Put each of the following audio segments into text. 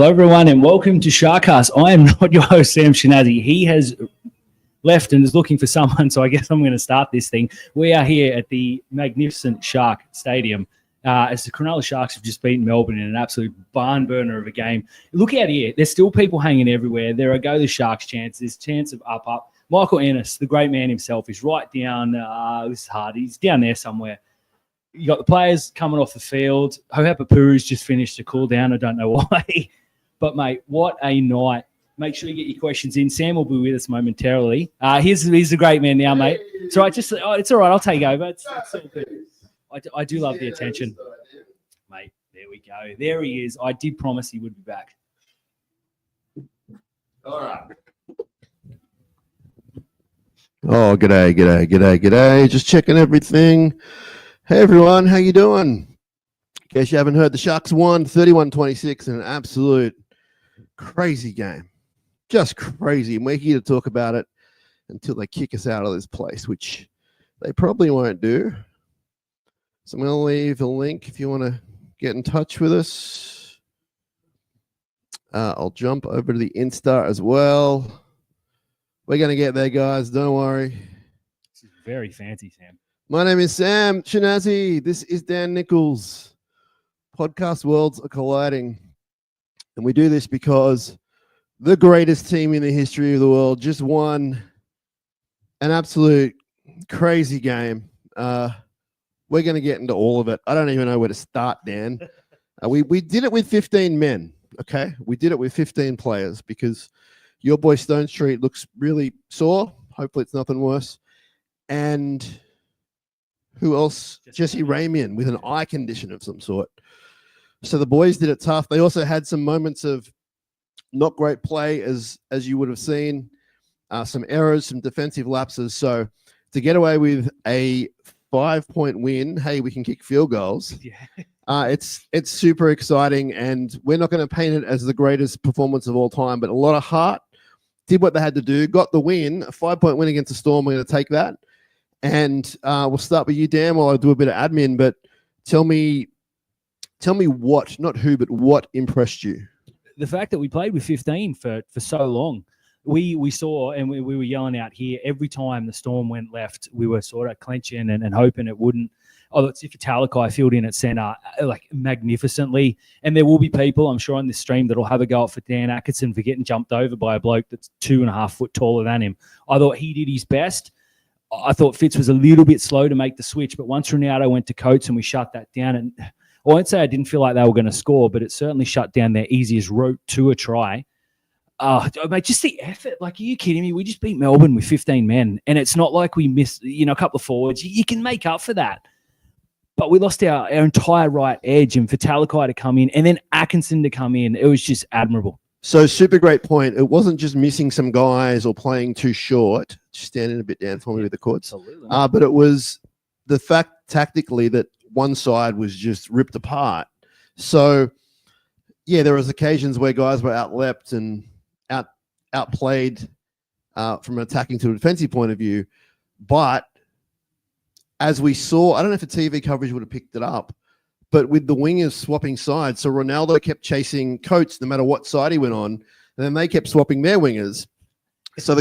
Hello, everyone, and welcome to SharkCast. I am not your host, Sam Shinazzi. He has left and is looking for someone, so I guess I'm going to start this thing. We are here at the magnificent Shark Stadium as the Cronulla Sharks have just beaten Melbourne in an absolute barn burner of a game. Look out here. There's still people hanging everywhere. There are Go the Sharks chants. There's chants of up. Michael Ennis, the great man himself, is right down. This is hard. He's down there somewhere. You got the players coming off the field. Hohepapuru's just finished a cool down. I don't know why. But, mate, what a night. Make sure you get your questions in. Sam will be with us momentarily. He's the great man now, mate. It's all right. It's all right. I'll take over. It's all good. I do love the attention. Mate, there we go. There he is. I did promise he would be back. All right. Oh, g'day. Just checking everything. Hey, everyone. How you doing? In case you haven't heard, the Sharks won 31-26 in an absolute crazy game. Just crazy. And we're here to talk about it until they kick us out of this place, which they probably won't do. So I'm going to leave a link if you want to get in touch with us. I'll jump over to the Insta as well. We're going to get there, guys. Don't worry. This is very fancy, Sam. My name is Sam Shinazzi. This is Dan Nichols. Podcast worlds are colliding. And we do this because the greatest team in the history of the world just won an absolute crazy game. We're going to get into all of it. I don't even know where to start, Dan. We did it with 15 men, okay? We did it with 15 players because your boy Stone Street looks really sore. Hopefully it's nothing worse. And who else? Jesse Ramian with an eye condition of some sort. So the boys did it tough. They also had some moments of not great play, as you would have seen, some errors, some defensive lapses. So to get away with a 5-point win, hey, we can kick field goals. Yeah. It's super exciting, and we're not going to paint it as the greatest performance of all time, but a lot of heart, did what they had to do, got the win, a 5-point win against the Storm. We're going to take that. And we'll start with you, Dan, while I do a bit of admin, but tell me what, not who, but what impressed you? The fact that we played with 15 for so long. We saw, and we were yelling out here every time the Storm went left, we were sort of clenching and hoping it wouldn't. Oh, let's see if Talakai filled in at centre like magnificently. And there will be people, I'm sure, on this stream that'll have a go for Dan Atkinson for getting jumped over by a bloke that's 2.5 foot taller than him. I thought he did his best. I thought Fitz was a little bit slow to make the switch, but once Ronaldo went to Coates and we shut that down, and I won't say I didn't feel like they were going to score, but it certainly shut down their easiest route to a try. Mate, just the effort. Like, are you kidding me? We just beat Melbourne with 15 men, and it's not like we missed, a couple of forwards. You can make up for that. But we lost our entire right edge, and for Talakai to come in and then Atkinson to come in, it was just admirable. So super great point. It wasn't just missing some guys or playing too short, just standing a bit down for me with the courts. But it was the fact tactically that one side was just ripped apart. So, yeah, there was occasions where guys were outleapt and outplayed from an attacking to a defensive point of view. But as we saw, I don't know if the TV coverage would have picked it up, but with the wingers swapping sides, so Ronaldo kept chasing Coates no matter what side he went on, and then they kept swapping their wingers. So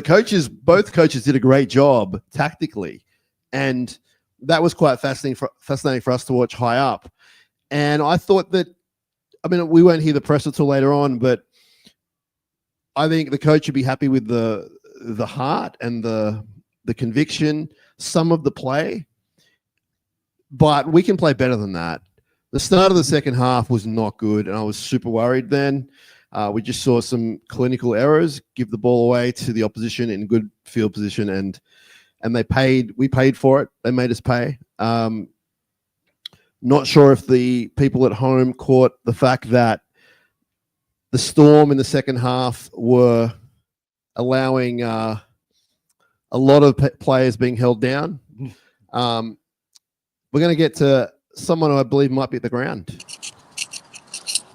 both coaches did a great job tactically, and that was quite fascinating for us to watch high up. And I thought that, we won't hear the press until later on, but I think the coach would be happy with the heart and the conviction, some of the play, but we can play better than that. The start of the second half was not good, and I was super worried then. We just saw some clinical errors, give the ball away to the opposition in good field position, and we paid for it. They made us pay. Not sure if the people at home caught the fact that the Storm in the second half were allowing a lot of players being held down. We're going to get to someone who I believe might be at the ground.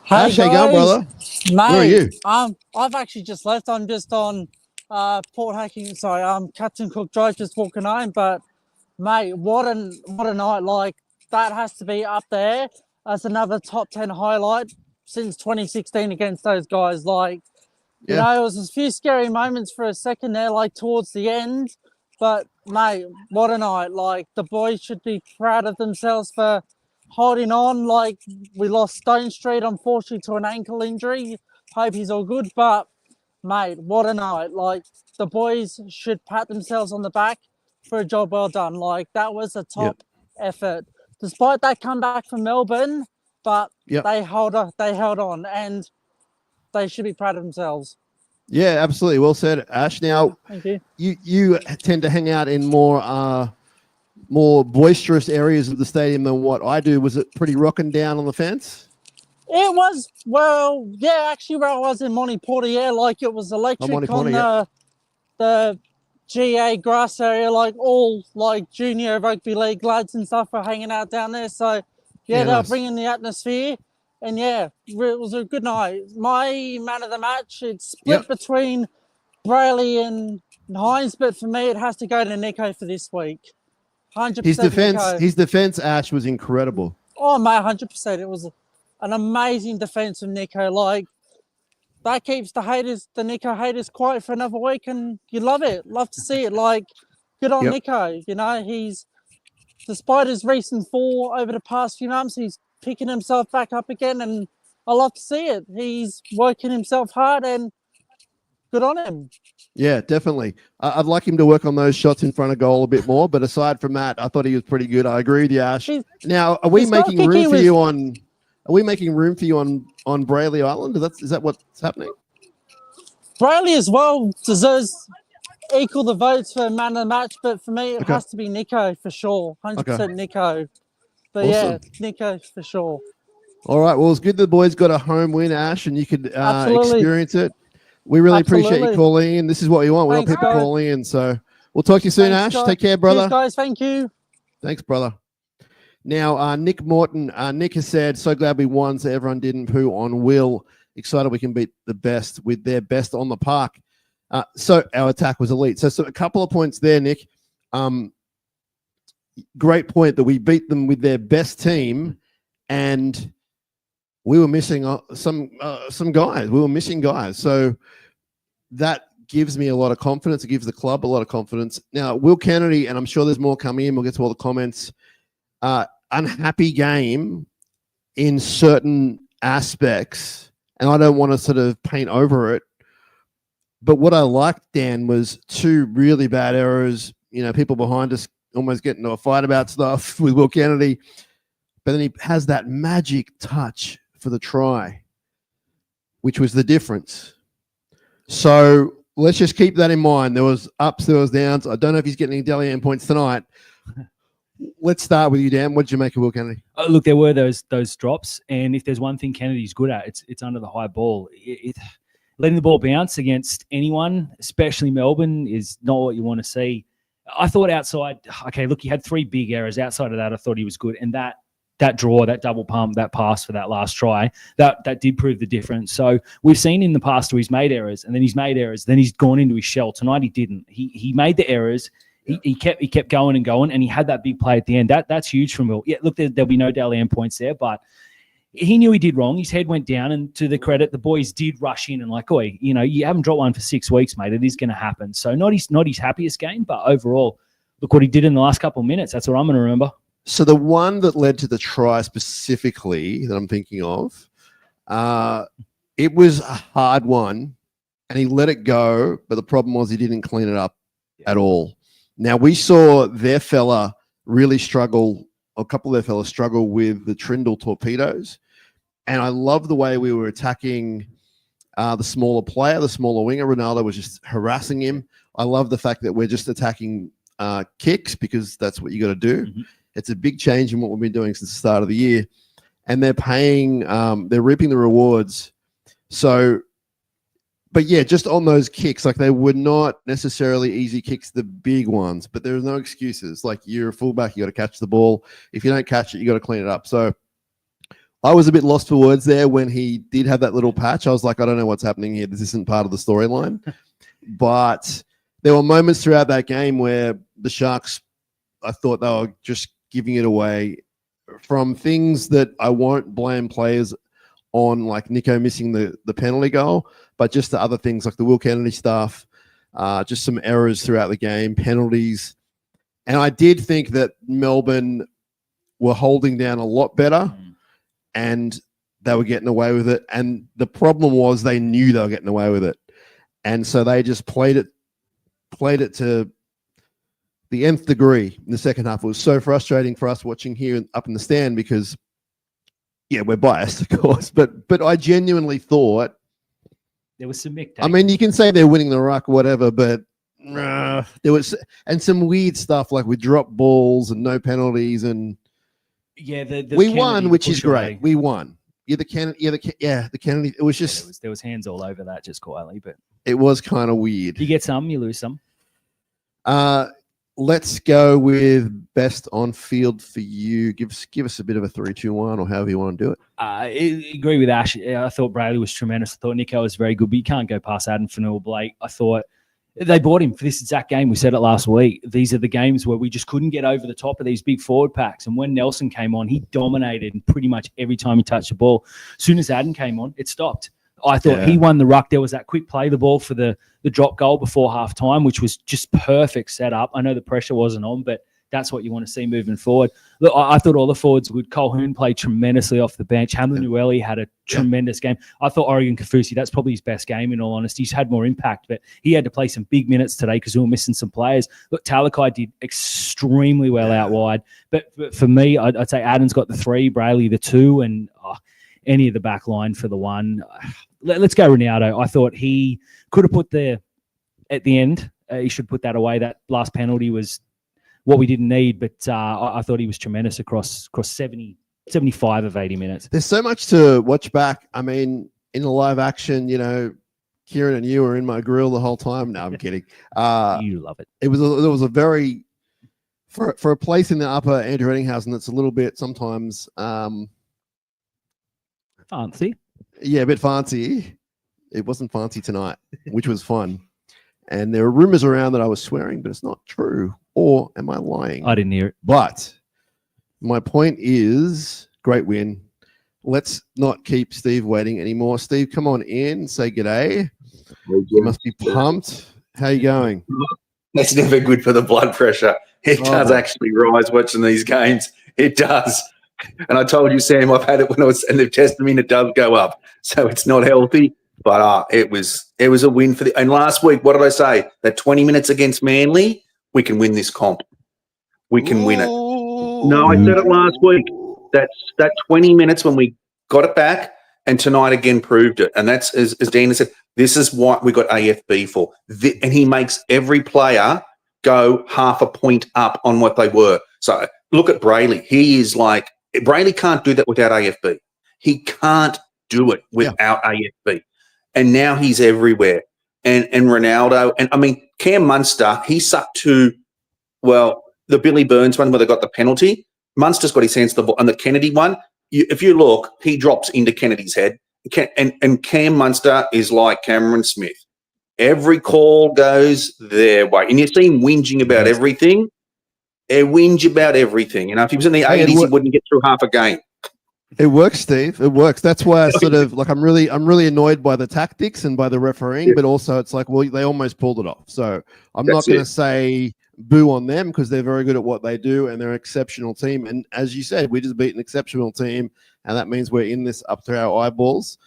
Hey, Ash, how you going, brother? Mate, where are you? I've actually just left. I'm just on Port Hacking. Sorry, Captain Cook Drive, just walking home. But mate, what a night! Like, that has to be up there as another top 10 highlight since 2016 against those guys. Like, you Yeah. know, it was a few scary moments for a second there, like towards the end. But, mate, what a night. Like, the boys should be proud of themselves for holding on. Like, we lost Stone Street, unfortunately, to an ankle injury. Hope he's all good. But, mate, what a night. Like, the boys should pat themselves on the back for a job well done. Like, that was a top effort. Despite that comeback from Melbourne, but they held on, and they should be proud of themselves. Yeah, absolutely. Well said, Ash. Now, Thank you. You tend to hang out in more boisterous areas of the stadium than what I do. Was it pretty rocking down on the fence? It was, well, yeah, actually where I was in Monty Porter, yeah, like it was electric on the GA grass area, like all like junior rugby league lads and stuff were hanging out down there. So, yeah, they were bringing the atmosphere. And, yeah, it was a good night. My man of the match, it's split between Brayley and Hines, but for me, it has to go to Nico for this week. 100% His defense, Ash, was incredible. Oh, mate, 100%. It was an amazing defense from Nico. Like, that keeps the Nico haters quiet for another week, and you love it. Love to see it. Like, good on Nico. You know, despite his recent fall over the past few months, he's picking himself back up again, and I love to see it. He's working himself hard, and good on him. Yeah, definitely. I'd like him to work on those shots in front of goal a bit more, but aside from that, I thought he was pretty good. I agree with you, Ash. Now, are we making room for you on? Are we making room for you on Brayley Island? Is that what's happening? Brayley as well deserves equal the votes for man of the match, but for me, it has to be Nico for sure. 100% Nico. But yeah, Nico for sure. All right. Well, it's good the boys got a home win, Ash, and you could experience it. We really appreciate you calling in. This is what we want. We want people calling in. So we'll talk to you soon, Ash. Take care, brother. Cheers, guys. Thank you. Thanks, brother. Now, Nick Morton. Nick has said, so glad we won, so everyone didn't poo on Will. Excited we can beat the best with their best on the park. So our attack was elite. So a couple of points there, Nick. Great point that we beat them with their best team, and we were missing some guys. We were missing guys. So that gives me a lot of confidence. It gives the club a lot of confidence. Now, Will Kennedy, and I'm sure there's more coming in. We'll get to all the comments. Unhappy game in certain aspects, and I don't want to sort of paint over it. But what I liked, Dan, was two really bad errors. You know, people behind us almost getting into a fight about stuff with Will Kennedy. But then he has that magic touch for the try, which was the difference. So let's just keep that in mind. There was ups, there was downs. I don't know if he's getting any Dally points tonight. Let's start with you, Dan. What did you make of Will Kennedy? Look, there were those drops, and if there's one thing Kennedy's good at, it's under the high ball. Letting the ball bounce against anyone, especially Melbourne, is not what you want to see. I thought outside, okay, look, he had three big errors. Outside of that, I thought he was good. And that draw, that double pump, that pass for that last try, that did prove the difference. So we've seen in the past where he's made errors, and then he's made errors, then he's gone into his shell. Tonight he didn't. He made the errors. He kept going and going, and he had that big play at the end. That's huge from Will. Yeah, look, there'll be no Dally points there, but he knew he did wrong. His head went down, and to the credit, the boys did rush in and like, oi, you know, you haven't dropped one for 6 weeks, mate. It is going to happen. So not his happiest game, but overall, look what he did in the last couple of minutes. That's what I'm going to remember. So the one that led to the try specifically that I'm thinking of, it was a hard one, and he let it go, but the problem was he didn't clean it up at all. Now, we saw their fella really struggle, a couple of their fellas struggle with the Trindle torpedoes. And I love the way we were attacking the smaller player, the smaller winger. Ronaldo was just harassing him. I love the fact that we're just attacking kicks, because that's what you got to do. Mm-hmm. It's a big change in what we've been doing since the start of the year. And they're paying, they're reaping the rewards. So, but yeah, just on those kicks, like they were not necessarily easy kicks, the big ones, but there's no excuses. Like, you're a fullback, you got to catch the ball. If you don't catch it, you got to clean it up. So I was a bit lost for words there when he did have that little patch. I was like, I don't know what's happening here. This isn't part of the storyline. But there were moments throughout that game where the Sharks, I thought they were just giving it away from things that I won't blame players on like Nico missing the penalty goal, but just the other things like the Will Kennedy stuff, just some errors throughout the game, penalties. And I did think that Melbourne were holding down a lot better and they were getting away with it. And the problem was they knew they were getting away with it. And so they just played it to the nth degree in the second half. It was so frustrating for us watching here up in the stand because, yeah, we're biased, of course, but I genuinely thought there was some Mick. I mean, you can say they're winning the ruck, whatever, but there was and some weird stuff like we dropped balls and no penalties, and yeah, we won, which is great. We won. The Kennedy. It was just there was hands all over that, just quietly, but it was kind of weird. You get some, you lose some. Let's go with best on field for you. Give us a bit of a 3-2-1 or however you want to do it. I agree with Ash. I thought Brayley was tremendous. I thought Nico was very good, but you can't go past Adam Fanua-Blake. I thought they bought him for this exact game. We said it last week. These are the games where we just couldn't get over the top of these big forward packs. And when Nelson came on, he dominated pretty much every time he touched the ball. As soon as Adam came on, it stopped. I thought he won the ruck. There was that quick play, the ball for the drop goal before halftime, which was just perfect setup. I know the pressure wasn't on, but that's what you want to see moving forward. Look, I thought all the forwards were good. Colquhoun played tremendously off the bench. Hamlin Ueli had a tremendous game. I thought Oregon Kaufusi, that's probably his best game in all honesty. He's had more impact, but he had to play some big minutes today because we were missing some players. Look, Talakai did extremely well out wide. But for me, I'd say Adam's got the 3, Brayley the 2, and any of the back line for the 1. Let's go Ronaldo. I thought he could have put at the end. He should put that away. That last penalty was what we didn't need, but I thought he was tremendous across 75 of 80 minutes. There's so much to watch back. I mean, in the live action, Kieran and you were in my grill the whole time. No, I'm kidding. You love it. There was a very for a place in the upper Andrew Eddinghausen that's a little bit sometimes fancy. Yeah, a bit fancy. It wasn't fancy tonight, which was fun. And there are rumors around that I was swearing, but it's not true. Or am I lying? I didn't hear it. But my point is, great win. Let's not keep Steve waiting anymore. Steve, come on in. Say g'day. You must be pumped. How you going? That's never good for the blood pressure. It does actually rise watching these games. It does. And I told you, Sam, I've had it and they've tested me and it does go up. So it's not healthy. But it was a win for and last week, what did I say? That 20 minutes against Manly, we can win this comp. We can win it. No, I said it last week. That 20 minutes when we got it back, and tonight again proved it. And that's, as Dana said, this is what we got AFB for. And he makes every player go half a point up on what they were. So look at Brayley. He is like, Brayley can't do that without AFB. He can't do it without AFB. And now he's everywhere. And Ronaldo, and I mean, Cam Munster, he sucked to, the Billy Burns one where they got the penalty. Munster's got his hands to the ball. And the Kennedy one, if you look, he drops into Kennedy's head. And Cam Munster is like Cameron Smith. Every call goes their way. And you see him whinging about everything. He whinge about everything. If he was in the 80s, he wouldn't get through half a game. It works, Steve. It works. That's why I sort of like I'm really annoyed by the tactics and by the refereeing, but also it's like, well, they almost pulled it off. So I'm not going to say boo on them because they're very good at what they do and they're an exceptional team. And as you said, we just beat an exceptional team, and that means we're in this up to our eyeballs.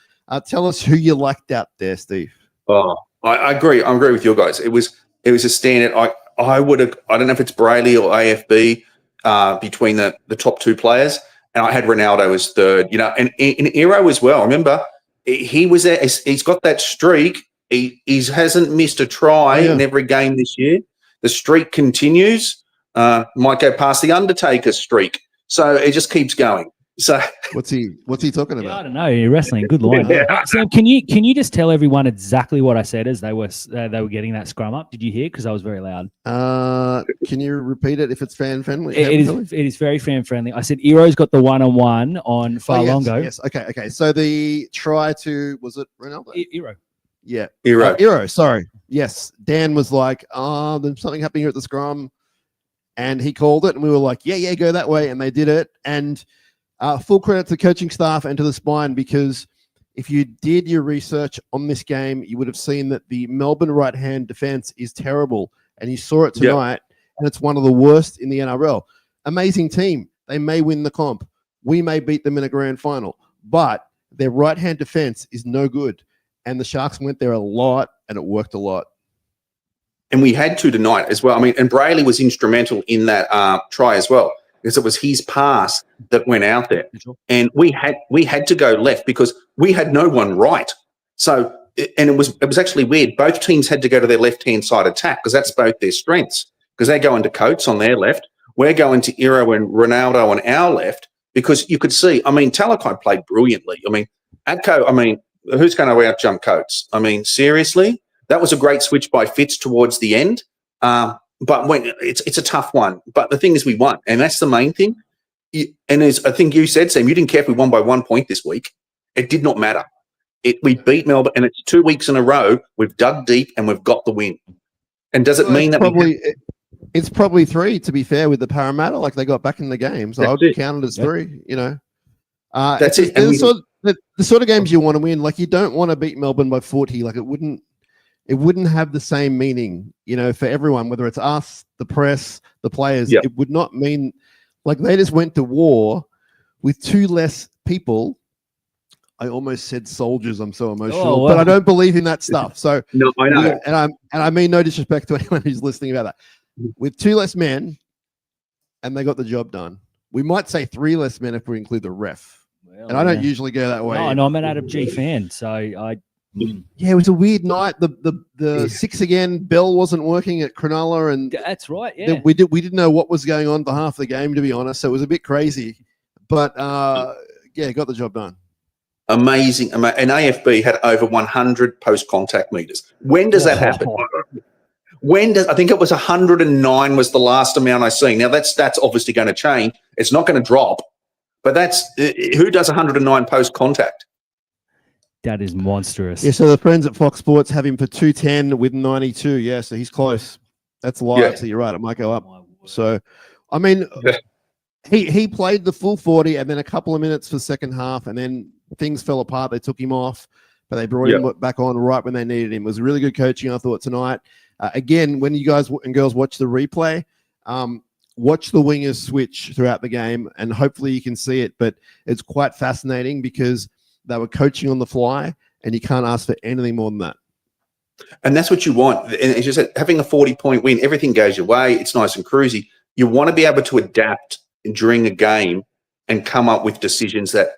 Tell us who you liked out there, Steve. Oh, I agree. I agree with you guys. It was a standard. I would have. I don't know if it's Brayley or AFB between the top 2 players. And I had Ronaldo as 3rd, and in Hero as well. Remember, he was there. He's got that streak. He hasn't missed a try in every game this year. The streak continues. Might go past the Undertaker streak. So it just keeps going. So what's he talking about? I don't know. You're wrestling. Good line. Sam, can you just tell everyone exactly what I said as they were getting that scrum up? Did you hear? Because I was very loud. Can you repeat it if it's fan friendly? It is very fan friendly. I said Ero's got the 1-on-1 on Farlongo. Yes. Okay. So the try to, was it Ronaldo? Ero. Yeah. Ero. Sorry. Yes. Dan was like, there's something happening here at the scrum, and he called it, and we were like, go that way, and they did it. And full credit to the coaching staff and to the spine, because if you did your research on this game, you would have seen that the Melbourne right-hand defense is terrible. And you saw it tonight, and it's one of the worst in the NRL. Amazing team. They may win the comp. We may beat them in a grand final. But their right-hand defense is no good. And the Sharks went there a lot, and it worked a lot. And we had to tonight as well. I mean, and Brayley was instrumental in that try as well, because it was his pass that went out there. And we had to go left because we had no one right. So, and it was actually weird. Both teams had to go to their left-hand side attack because that's both their strengths, because they go into Coates on their left. We're going to Iro and Ronaldo on our left, because you could see, I mean, Talakai played brilliantly. I mean, Atco, I mean, who's going to out-jump Coates? I mean, seriously? That was a great switch by Fitz towards the end. But when it's a tough one. But the thing is, we won, and that's the main thing. And as I think you said, Sam, you didn't care if we won by 1 point this week. It did not matter. We beat Melbourne, and it's 2 weeks in a row. We've dug deep, and we've got the win. And does it mean that it's probably 3, to be fair, with the Parramatta? Like, they got back in the game, so I'd count it as 3. You know, that's it. The sort of games you want to win. Like, you don't want to beat Melbourne by 40. Like, it wouldn't have the same meaning, you know, for everyone, whether it's us, the press, the players. It would not mean, like, they just went to war with 2 less people. I almost said soldiers. I'm so emotional, but I don't believe in that stuff. So no, I know, and I mean no disrespect to anyone who's listening about that. With 2 less men, and they got the job done. We might say 3 less men if we include the ref. Well, and I don't usually go that way. No, I'm an Adam G fan, so I. Yeah, it was a weird night. The 6 again. Bell wasn't working at Cronulla, and that's right. Yeah, we didn't know what was going on for half the game, to be honest. So it was a bit crazy, but yeah, got the job done. Amazing. And AFB had over 100 post-contact meters. When does that happen? I think it was 109 was the last amount I seen. Now that's obviously going to change. It's not going to drop, but that's who does 109 post-contact? That is monstrous. Yeah, so the friends at Fox Sports have him for 210 with 92. Yeah, so he's close. That's live. Yeah. So you're right. It might go up. So, I mean, he played the full 40 and then a couple of minutes for the second half, and then things fell apart. They took him off, but they brought him back on right when they needed him. It was really good coaching, I thought, tonight. Again, when you guys and girls watch the replay, watch the wingers switch throughout the game, and hopefully you can see it. But it's quite fascinating because they were coaching on the fly, and you can't ask for anything more than that. And that's what you want. And as you said, having a 40-point win, everything goes your way. It's nice and cruisy. You want to be able to adapt during a game and come up with decisions that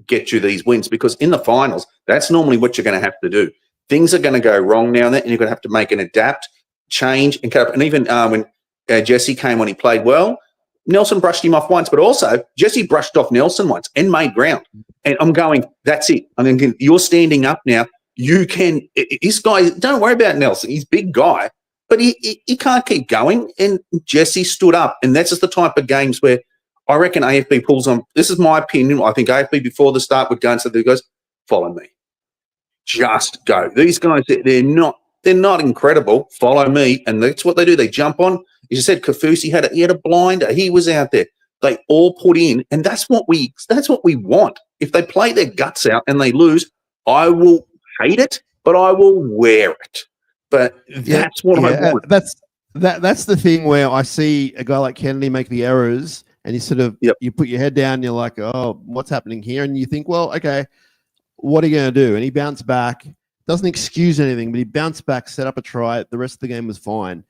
get you these wins, because in the finals, that's normally what you're going to have to do. Things are going to go wrong now and then, and you're going to have to make an adapt, change, and cut up. And even when Jesse came on, he played well. Nelson brushed him off once, but also Jesse brushed off Nelson once and made ground. And I'm going, that's it. I mean, you're standing up now. You can, this guy, don't worry about Nelson. He's a big guy, but he can't keep going. And Jesse stood up. And that's just the type of games where I reckon AFB pulls on. This is my opinion. I think AFB before the start would go and say, "He goes, follow me, just go." These guys, they're not incredible. Follow me, and that's what they do. They jump on. As you said, Kafusi had a blinder. He was out there. They all put in, and that's what we want. If they play their guts out and they lose, I will hate it, but I will wear it. But that's what I want. That's the thing where I see a guy like Kennedy make the errors. And you sort of, you put your head down and you're like, oh, what's happening here? And you think, well, okay, what are you going to do? And he bounced back. Doesn't excuse anything, but he bounced back, set up a try. The rest of the game was fine.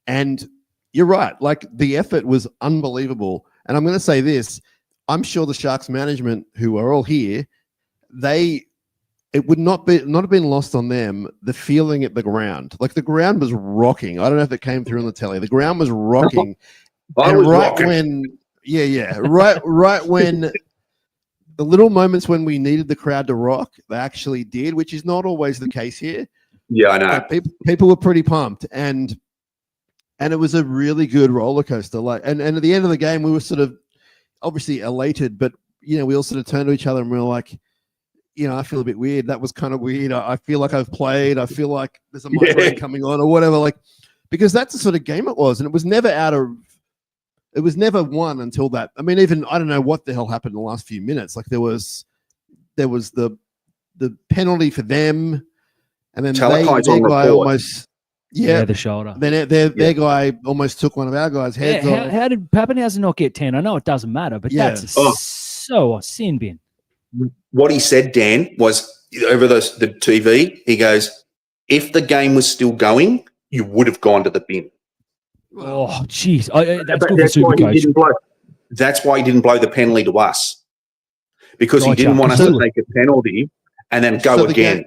And you're right. Like, the effort was unbelievable. And I'm going to say this. I'm sure the Sharks management, who are all here, it would not have been lost on them, the feeling at the ground. Like, the ground was rocking. I don't know if it came through on the telly. The ground was rocking. Right when the little moments when we needed the crowd to rock, they actually did, which is not always the case here. Yeah, I know. People were pretty pumped, and it was a really good roller coaster. Like, and at the end of the game, we were sort of obviously elated, but we all sort of turned to each other and we were like, I feel a bit weird. That was kind of weird. I feel like I've played. I feel like there's a migraine coming on or whatever. Like, because that's the sort of game it was, and it was never it was never won until that. I mean, even I don't know what the hell happened in the last few minutes. Like, there was the the penalty for them, and then Talakai's their on guy report. almost the shoulder. Then their guy almost took one of our guys' heads off. How did Pappenhausen not get 10? I know it doesn't matter, but that's so a sin bin. What he said, Dan, was over the TV, he goes, if the game was still going, you would have gone to the bin. Oh, jeez. That's good for Supercoach. That's why he didn't blow the penalty to us, because he didn't want us to take a penalty and then go again.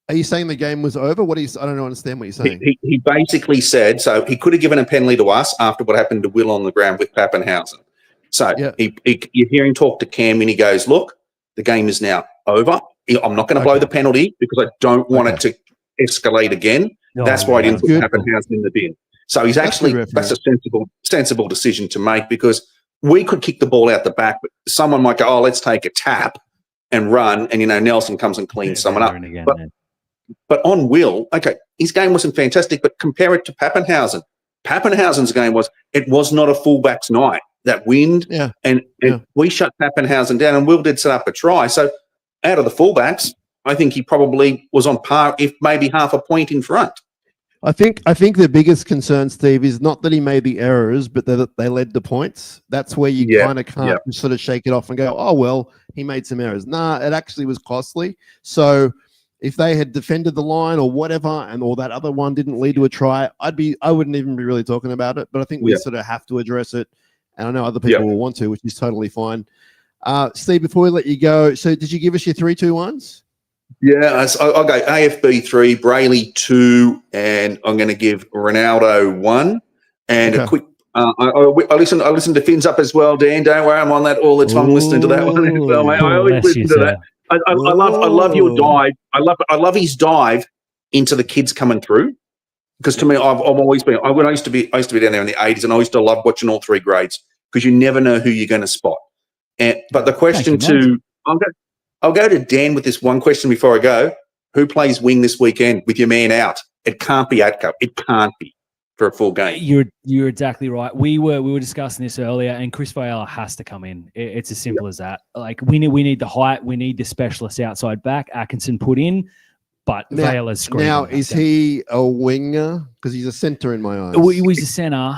Are you saying the game was over? I don't understand what you're saying. He basically said, so he could have given a penalty to us after what happened to Will on the ground with Pappenhausen. So you hear him talk to Cam and he goes, look, the game is now over. I'm not going to blow the penalty because I don't want it to escalate again. That's why I didn't put Pappenhausen in the bin. So he's that's a sensible decision to make, because we could kick the ball out the back, but someone might go, let's take a tap and run, and Nelson comes and cleans someone up. Again, but on Will, his game wasn't fantastic, but compare it to Pappenhausen. Pappenhausen's game was not a fullback's night. That wind, and we shut Pappenhausen down, and Will did set up a try. So out of the fullbacks, I think he probably was on par, if maybe half a point in front. I think the biggest concern, Steve, is not that he made the errors, but that they led to points. That's where you kind of can't sort of shake it off and go, oh, well, he made some errors. Nah, it actually was costly. So if they had defended the line or whatever, or that other one didn't lead to a try, I wouldn't even be really talking about it. But I think we sort of have to address it. And I know other people will want to, which is totally fine. Steve, before we let you go, so did you give us your 3-2-1s? Yeah, I'll go AFB 3, Brayley 2, and I'm going to give Ronaldo 1. And a quick, I listen to Fins Up as well, Dan. Don't worry, I'm on that all the time, listening to that one as well, mate. I always listen to that. I love your dive. I love his dive into the kids coming through, because to me, I've always been. I used to be down there in the 80s, and I used to love watching all three grades, because you never know who you're going to spot. But the question I'll go to Dan with this one question before I go. Who plays wing this weekend with your man out? It can't be Atco. It can't be for a full game. You're exactly right. We were discussing this earlier, and Chris Viola has to come in. It's as simple as that. Like we need the height. We need the specialist outside back. Atkinson put in, but Viola's screaming. Now, is he a winger? Because he's a centre in my eyes. He's a centre.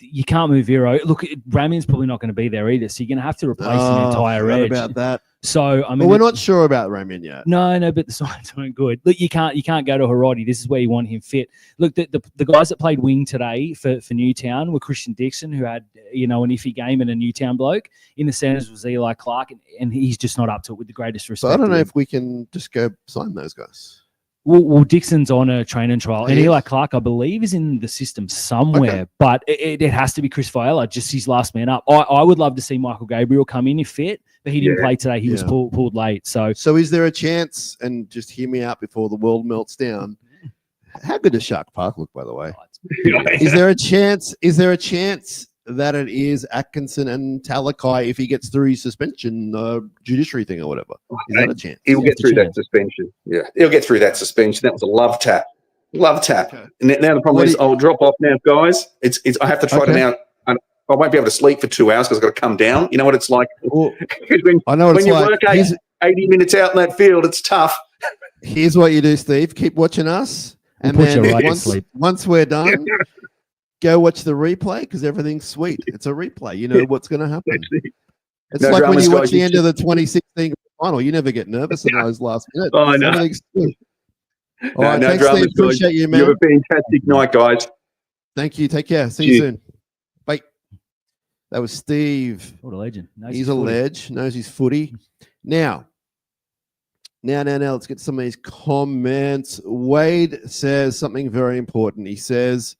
You can't move Vero. Look, Ramian's probably not going to be there either, so you're going to have to replace an entire edge. About that. So I mean, we're not sure about Ramian yet. No, but the signs weren't good. Look, you can't go to Harodi. This is where you want him fit. Look, the guys that played wing today for Newtown were Christian Dixon, who had an iffy game, and a Newtown bloke. In the centres was Eli Clark, and he's just not up to it, with the greatest respect. So I don't know if we can just go sign those guys. Well, Dixon's on a training trial, and Eli Clark, I believe, is in the system somewhere. But it has to be Chris Viola, just his last man up. I would love to see Michael Gabriel come in if fit, but he didn't play today. He was pulled late. So is there a chance? And just hear me out before the world melts down. How good does Shark Park look, by the way? Is there a chance? That it is Atkinson and Talakai if he gets through his suspension judiciary thing or whatever? Is that a chance? He'll get through that suspension. Yeah, he'll get through that suspension. That was a love tap. Okay. And now the problem is I'll drop off now, guys. It's I have to try to now. I won't be able to sleep for 2 hours because I've got to come down. You know what it's like? I know what it's like. Work 80 minutes out in that field, it's tough. Here's what you do, Steve. Keep watching us. And then once we're done, go watch the replay, because everything's sweet. It's a replay. You know what's going to happen. It's like when you watch the end of the 2016 final. You never get nervous in those last minutes. Oh, I know. All right, thanks, Steve. Appreciate you, man. You have a fantastic night, guys. Thank you. Take care. See you soon. Bye. That was Steve. What a legend. He's a ledge. Knows his footy. Now, let's get some of these comments. Wade says something very important. He says,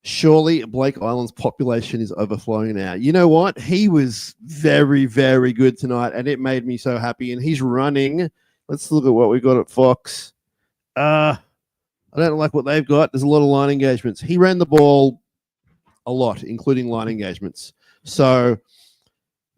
surely Blake Island's population is overflowing now. You know what? He was very, very good tonight, and it made me so happy. And he's running. Let's look at what we got at Fox. I don't like what they've got. There's a lot of line engagements. He ran the ball a lot, including line engagements. So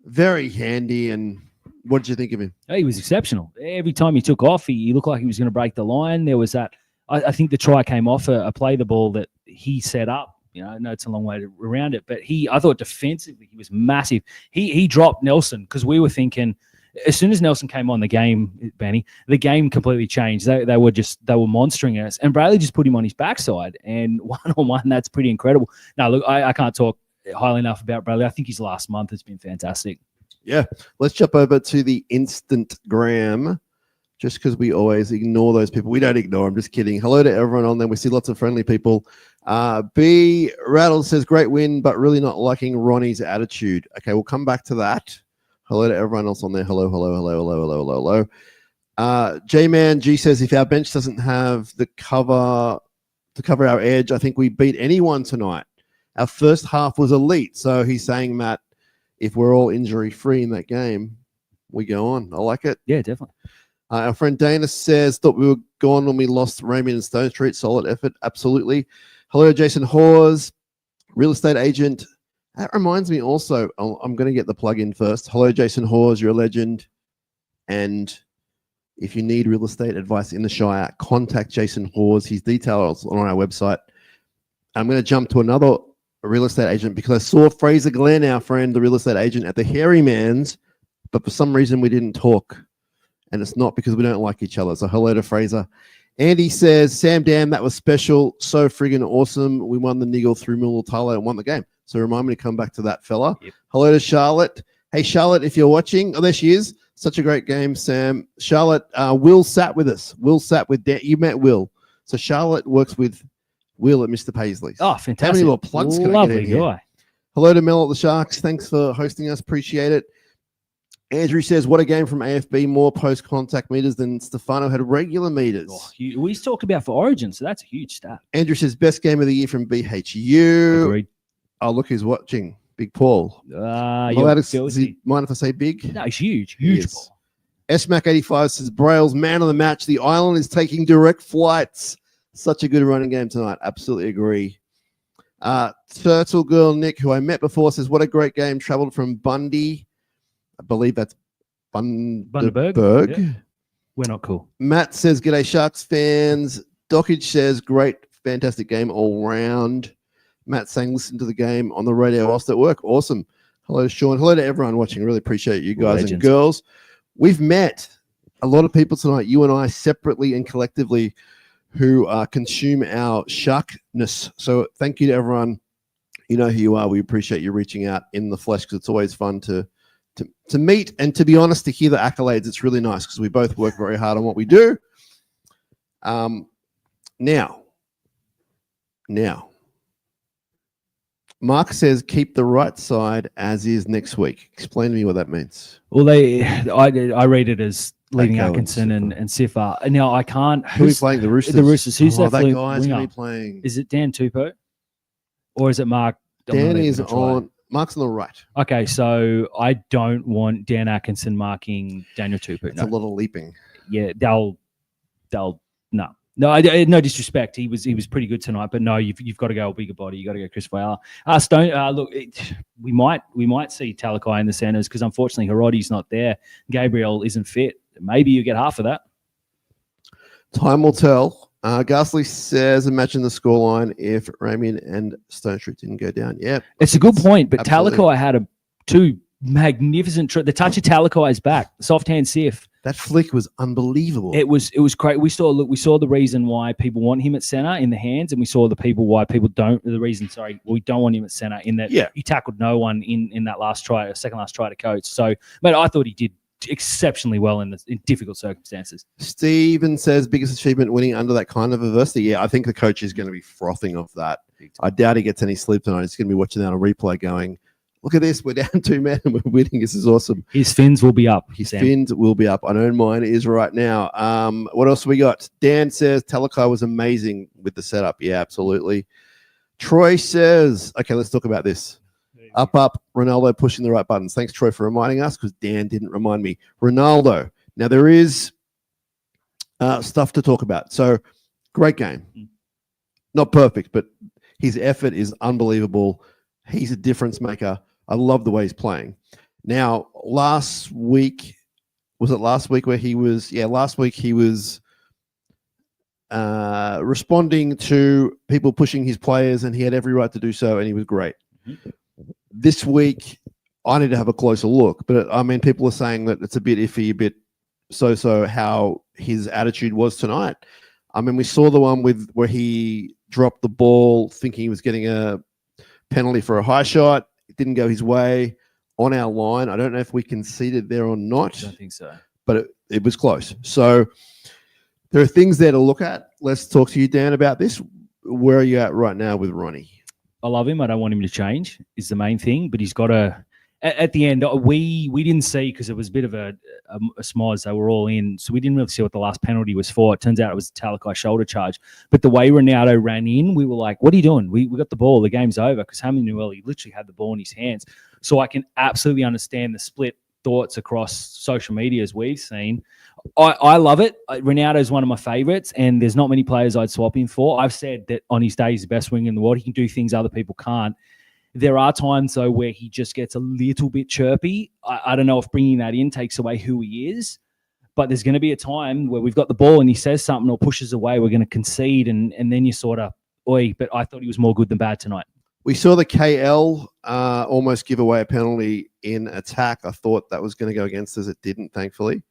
very handy. And what did you think of him? He was exceptional. Every time he took off, he looked like he was going to break the line. There was that. I think the try came off a play the ball that he set up. I know it's a long way around it, but I thought defensively he was massive. He dropped Nelson, because we were thinking as soon as Nelson came on the game, Benny, the game completely changed. They were monstering us, and Brayley just put him on his backside, and 1-on-1, that's pretty incredible. Now, look, I can't talk highly enough about Brayley. I think his last month has been fantastic. Yeah, let's jump over to the Instagram. Just because we always ignore those people. We don't ignore them, just kidding. Hello to everyone on there. We see lots of friendly people. B. Rattle says, great win, but really not liking Ronnie's attitude. Okay, we'll come back to that. Hello to everyone else on there. Hello, hello, hello, hello, hello, hello, hello. J-Man G says, if our bench doesn't have the cover to cover our edge, I think we beat anyone tonight. Our first half was elite. So he's saying, Matt, if we're all injury-free in that game, we go on. I like it. Yeah, definitely. Our friend Dana says, thought we were gone when we lost Raymond and Stone Street. Solid effort. Absolutely. Hello, Jason Hawes, real estate agent. That reminds me also, I'm going to get the plug in first. Hello, Jason Hawes. You're a legend. And if you need real estate advice in the Shire, contact Jason Hawes. His details on our website. I'm going to jump to another real estate agent because I saw Fraser Glenn, our friend, the real estate agent, at the Hairy Man's, but for some reason we didn't talk. And it's not because we don't like each other. So hello to Fraser. Andy says, Sam, damn, that was special. So friggin' awesome. We won the niggle through Mulatalo and won the game. So remind me to come back to that fella. Yep. Hello to Charlotte. Hey, Charlotte, if you're watching. Oh, there she is. Such a great game, Sam. Charlotte, Will sat with us. Will sat with Dan. You met Will. So Charlotte works with Will at Mr. Paisley's. Oh, fantastic. How many more plugs can I get in here? Guy. Hello to Mel at the Sharks. Thanks for hosting us. Appreciate it. Andrew says, what a game from AFB, more post-contact meters than Stefano had regular meters. Oh, we talked about for Origin, so that's a huge stat. Andrew says, best game of the year from BHU. Agreed. Oh, look who's watching. Big Paul. Does he mind if I say big? No, he's huge. Huge Paul. SMAC85 says, Braille's man of the match. The island is taking direct flights. Such a good running game tonight. Absolutely agree. Turtle Girl Nick, who I met before, says, what a great game. Traveled from Bundy. I believe that's Bundaberg. Yeah. We're not cool. Matt says, g'day Sharks fans. Dockage says, great, fantastic game all round. Matt saying, listen to the game on the radio whilst at work. Awesome. Hello, Sean. Hello to everyone watching. Really appreciate you guys Legends. And girls. We've met a lot of people tonight, you and I separately and collectively, who consume our sharkness. So thank you to everyone. You know who you are. We appreciate you reaching out in the flesh because it's always fun to meet and, to be honest, to hear the accolades. It's really nice because we both work very hard on what we do. Now, Mark says keep the right side as is next week. Explain to me what that means. Well, I read it as leaving Atkinson and Sifar. Now I can't. Who is playing the Roosters? The Roosters. Who's that guy's going to be playing? Is it Dan Tupou, or is it Mark? Dan is on. Mark's on the right. Okay, so I don't want Dan Atkinson marking Daniel Tupou. It's a lot of leaping. Yeah, they'll no disrespect. He was pretty good tonight, but no, you've got to go a bigger body. You got to go Chris Fowler. We might see Talakai in the centres because unfortunately Hirotti's not there. Gabriel isn't fit. Maybe you get half of that. Time will tell. Ghastly says, imagine the scoreline if Ramian and Stone Street didn't go down. Yeah, it's a good point, but absolutely. Talakai had two magnificent. The touch of Talakai is back. Soft hand Sif. That flick was unbelievable. It was great. We saw the reason why people want him at center in the hands, and we saw why people don't. The reason, we don't want him at center in that he tackled no one in that second last try to coach. So, but I thought he did exceptionally well in difficult circumstances. Steven says biggest achievement winning under that kind of adversity. Yeah, I think the coach is going to be frothing off that. I doubt he gets any sleep tonight. He's going to be watching that on replay going, look at this, we're down 2 men and we're winning. This is awesome. His fins will be up. Fins will be up. I know mine is right now. What else we got? Dan says Talakai was amazing with the setup. Yeah, absolutely. Troy says, okay, let's talk about this. Up, Ronaldo pushing the right buttons. Thanks, Troy, for reminding us because Dan didn't remind me. Ronaldo. Now, there is stuff to talk about. So, great game. Not perfect, but his effort is unbelievable. He's a difference maker. I love the way he's playing. Now, last week where he was? Yeah, last week he was responding to people pushing his players, and he had every right to do so, and he was great. This week, I need to have a closer look. But I mean, people are saying that it's a bit iffy, a bit so how his attitude was tonight. I mean, we saw the one where he dropped the ball thinking he was getting a penalty for a high shot. It didn't go his way on our line. I don't know if we conceded there or not. I don't think so. But it was close. So there are things there to look at. Let's talk to you, Dan, about this. Where are you at right now with Ronnie? I love him. I don't want him to change is the main thing, but he's got to. At the end, we didn't see because it was a bit of a smoz. They were all in, so we didn't really see what the last penalty was for. It turns out it was a Talakai shoulder charge. But the way Ronaldo ran in, we were like, "What are you doing? We got the ball. The game's over." Because Hamlin-Uele literally had the ball in his hands. So I can absolutely understand the split thoughts across social media as we've seen. I love it. Ronaldo is one of my favourites, and there's not many players I'd swap him for. I've said that on his day he's the best winger in the world. He can do things other people can't. There are times, though, where he just gets a little bit chirpy. I don't know if bringing that in takes away who he is, but there's going to be a time where we've got the ball and he says something or pushes away, we're going to concede, and then you sort of, oi, but I thought he was more good than bad tonight. We saw the KL almost give away a penalty in attack. I thought that was going to go against us. It didn't, thankfully.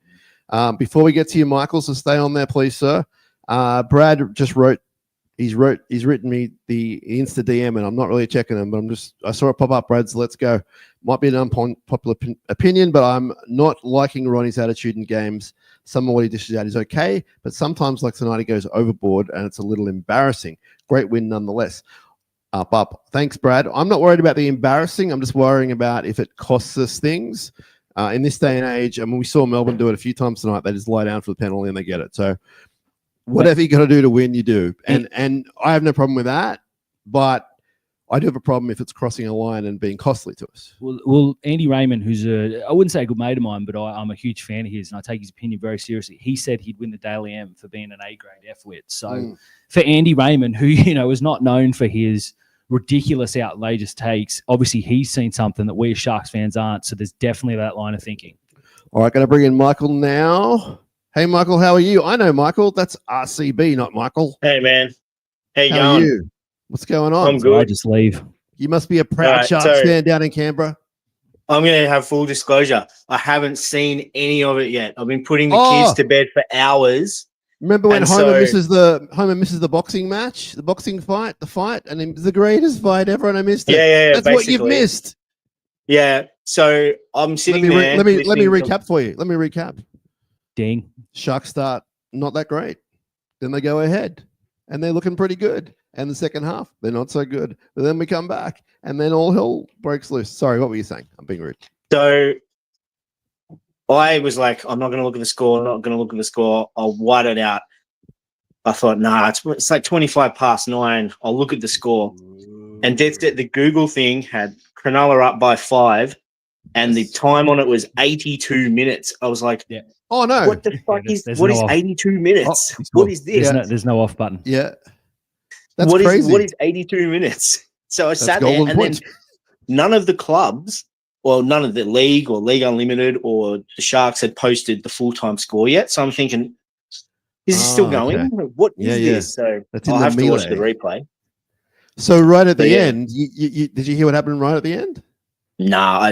Before we get to you, Michael, so stay on there, please, sir. Brad just wrote, he's written me the Insta DM, and I'm not really checking them, but I saw it pop up, Brad's Let's Go. Might be an unpopular opinion, but I'm not liking Ronnie's attitude in games. Some of what he dishes out is okay, but sometimes, like tonight, he goes overboard, and it's a little embarrassing. Great win nonetheless. Up. Thanks, Brad. I'm not worried about the embarrassing. I'm just worrying about if it costs us things. In this day and age, I mean, we saw Melbourne do it a few times tonight. They just lie down for the penalty and they get it. So whatever you got to do to win, you do. And I have no problem with that, but I do have a problem if it's crossing a line and being costly to us. Well, Andy Raymond, who's I wouldn't say a good mate of mine, but I'm a huge fan of his, and I take his opinion very seriously. He said he'd win the Daily M for being an A-grade F-wit. So for Andy Raymond, who, is not known for his ridiculous, outrageous takes, obviously he's seen something that we as Sharks fans aren't. So there's definitely that line of thinking. All right, going to bring in Michael now. Hey, Michael, how are you? I know Michael. That's RCB, not Michael. Hey, man. How are you? What's going on? I'm good. I just leave. You must be a proud Sharks fan down in Canberra. I'm going to have full disclosure. I haven't seen any of it yet. I've been putting the kids to bed for hours. Remember when Homer misses the boxing match, the boxing fight, and it was the greatest fight ever, and I missed it. Yeah. That's what you've missed. Yeah. So I'm sitting there. Let me recap for you. Let me recap. Ding. Sharks start not that great. Then they go ahead, and they're looking pretty good. And the second half, they're not so good. But then we come back, and then all hell breaks loose. Sorry, what were you saying? I'm being rude. So I was like, I'm not going to look at the score. I'll white it out. I thought, nah, it's like 25 past 9. I'll look at the score. And the Google thing had Cronulla up by 5, and the time on it was 82 minutes. I was like, oh, no. What the fuck is 82 minutes? What is this? There's no off button. Yeah. That's crazy. What is 82 minutes? So I sat there, and then none of the clubs, well, none of the league or League Unlimited or the Sharks had posted the full-time score yet. So I'm thinking, is this still going? Okay. What is this? So I'll have to watch the replay. So right at the end, did you hear what happened right at the end? Nah.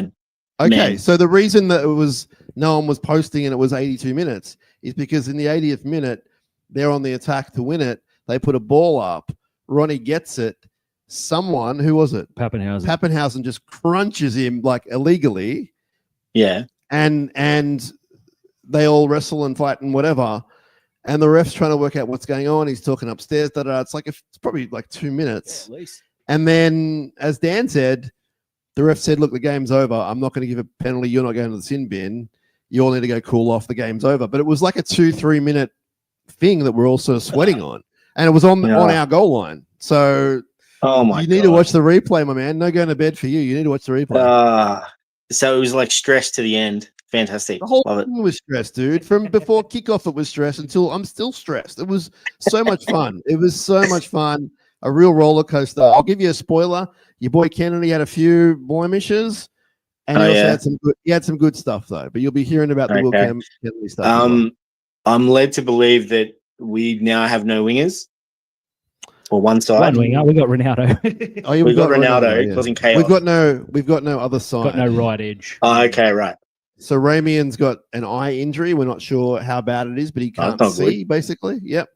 So the reason that no one was posting and it was 82 minutes is because in the 80th minute, they're on the attack to win it. They put a ball up. Ronnie gets it. Someone, who was it? Pappenhausen just crunches him like illegally. Yeah. And they all wrestle and fight and whatever. And the ref's trying to work out what's going on. He's talking upstairs. It's probably like 2 minutes. Yeah, at least. And then, as Dan said, the ref said, look, the game's over. I'm not going to give a penalty. You're not going to the sin bin. You all need to go cool off. The game's over. But it was like a 2-3 minute thing that we're all sort of sweating on. And it was on our goal line. So you need to watch the replay, my man. No going to bed for you. You need to watch the replay. So it was like stress to the end. Fantastic. The whole thing was stress, dude. From before kickoff, it was stress until I'm still stressed. It was so much fun. It was so much fun. A real roller coaster. I'll give you a spoiler. Your boy Kennedy had a few blemishes, and he had some good stuff though. But you'll be hearing about the Will Kennedy stuff. I'm led to believe that we now have no wingers. or one side. One winger. We got Ronaldo. Oh, yeah, We got Ronaldo. yeah. Causing chaos. We've got no other side. got no right edge. Oh, okay, right. So Ramian's got an eye injury. We're not sure how bad it is, but he can't not see, basically. Yep.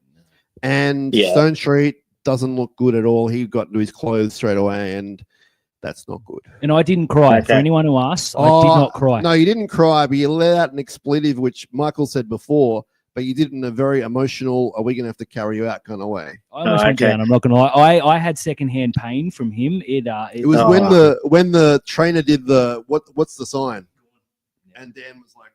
And Yeah. Stone Street doesn't look good at all. He got into his clothes straight away, and that's not good. And I didn't cry. Okay. For anyone who asks, I did not cry. No, you didn't cry, but you let out an expletive, which Michael said before, but you did it in a very emotional, are we going to have to carry you out kind of way. I almost went down. I'm not going to lie. I had secondhand pain from him. It was when the trainer did the, what's the sign? And Dan was like,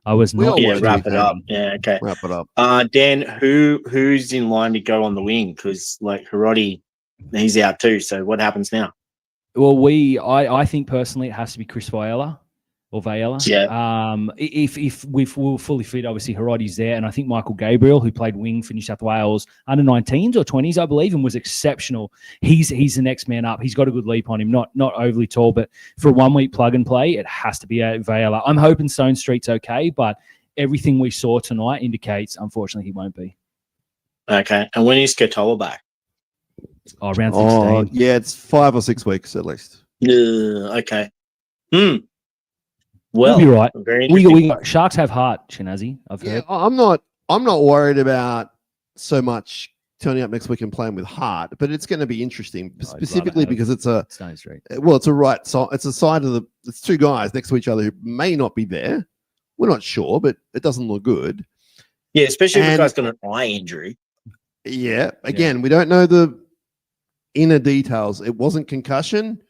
I was We not. all Yeah, watched wrap it. it up. Yeah, okay. wrap it up. Dan, who's in line to go on the wing? Because like Hiroti, he's out too. So what happens now? Well, I think personally it has to be Chris Viola or Viola. Yeah. If we're fully fit, obviously Hiroti's there, and I think Michael Gabriel, who played wing for New South Wales under 19s or 20s, I believe, and was exceptional. He's the next man up. He's got a good leap on him. Not overly tall, but for a 1 week plug and play, it has to be Viola. I'm hoping Stone Street's okay, but everything we saw tonight indicates, unfortunately, he won't be. Okay. And when is Katoa back? Oh, round 16. Yeah, it's 5 or 6 weeks at least. Okay. We'll Well, be right. very We interesting. got Sharks have heart, Shinazzi. I've Yeah, heard. I'm not worried about so much turning up next week and playing with heart, but it's going to be interesting, I'd specifically rather have because it's a Stone Street. it's a right side. It's a side of it's two guys next to each other who may not be there. We're not sure, but it doesn't look good. Yeah, especially if the And- guy's got an eye injury. Yeah. Again, we don't know the inner details. It wasn't concussion,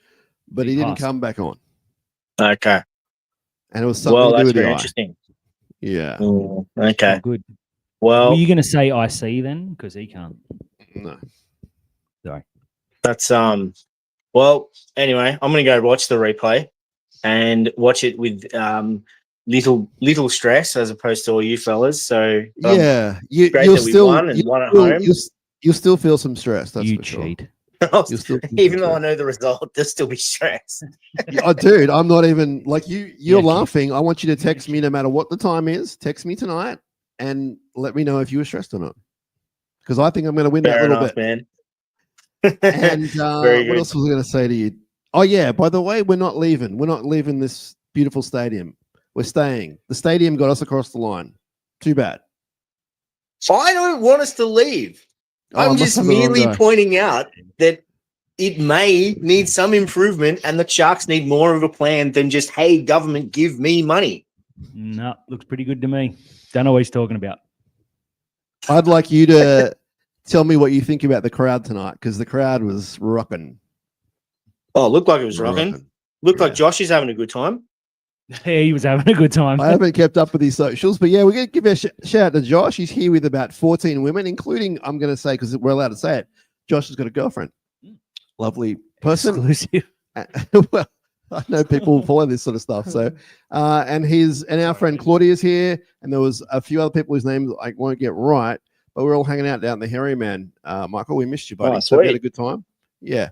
but he didn't passed. come back on, Okay. and it was something Well, to do that's with the very eye. interesting. Yeah. Okay. Oh, good. Well, Were you going to say IC then? Because he can't. No. that's well, anyway, I'm gonna go watch the replay and watch it with little stress as opposed to all you fellas. So Yeah. great You'll that we still won and won at you'll- home. you'll still feel some stress. That's You for sure. cheat. You'll still feel even some though I stress. know the result, there'll still be stress. Oh, dude, I'm not even like you. You're Yeah, laughing. I want you to text me no matter what the time is. Text me tonight and let me know if you were stressed or not. Because I think I'm going to win that Fair little enough, bit. man. And Very what good. else was I going to say to you? Oh yeah. By the way, we're not leaving. We're not leaving this beautiful stadium. We're staying. The stadium got us across the line. Too bad. I don't want us to leave. Oh, I I'm must just have the wrong merely guy. pointing out that it may need some improvement and the Sharks need more of a plan than just, hey, government, give me money. No, looks pretty good to me. Don't know what he's talking about. I'd like you to tell me what you think about the crowd tonight, because the crowd was rocking. Oh, it looked like it was rocking. Rocking. Looked Yeah. like Josh is having a good time. Yeah, he was having a good time. I haven't kept up with his socials, but yeah, we're going to give a shout out to Josh. He's here with about 14 women, including, I'm going to say, because we're allowed to say it, Josh has got a girlfriend. Lovely person. Exclusive. Well, I know people follow this sort of stuff. So, and our friend Claudia's here, and there was a few other people whose names I won't get right, but we're all hanging out down the Hairy Man. Michael, we missed you, buddy. Oh, So we had sweet. a good time. Yeah.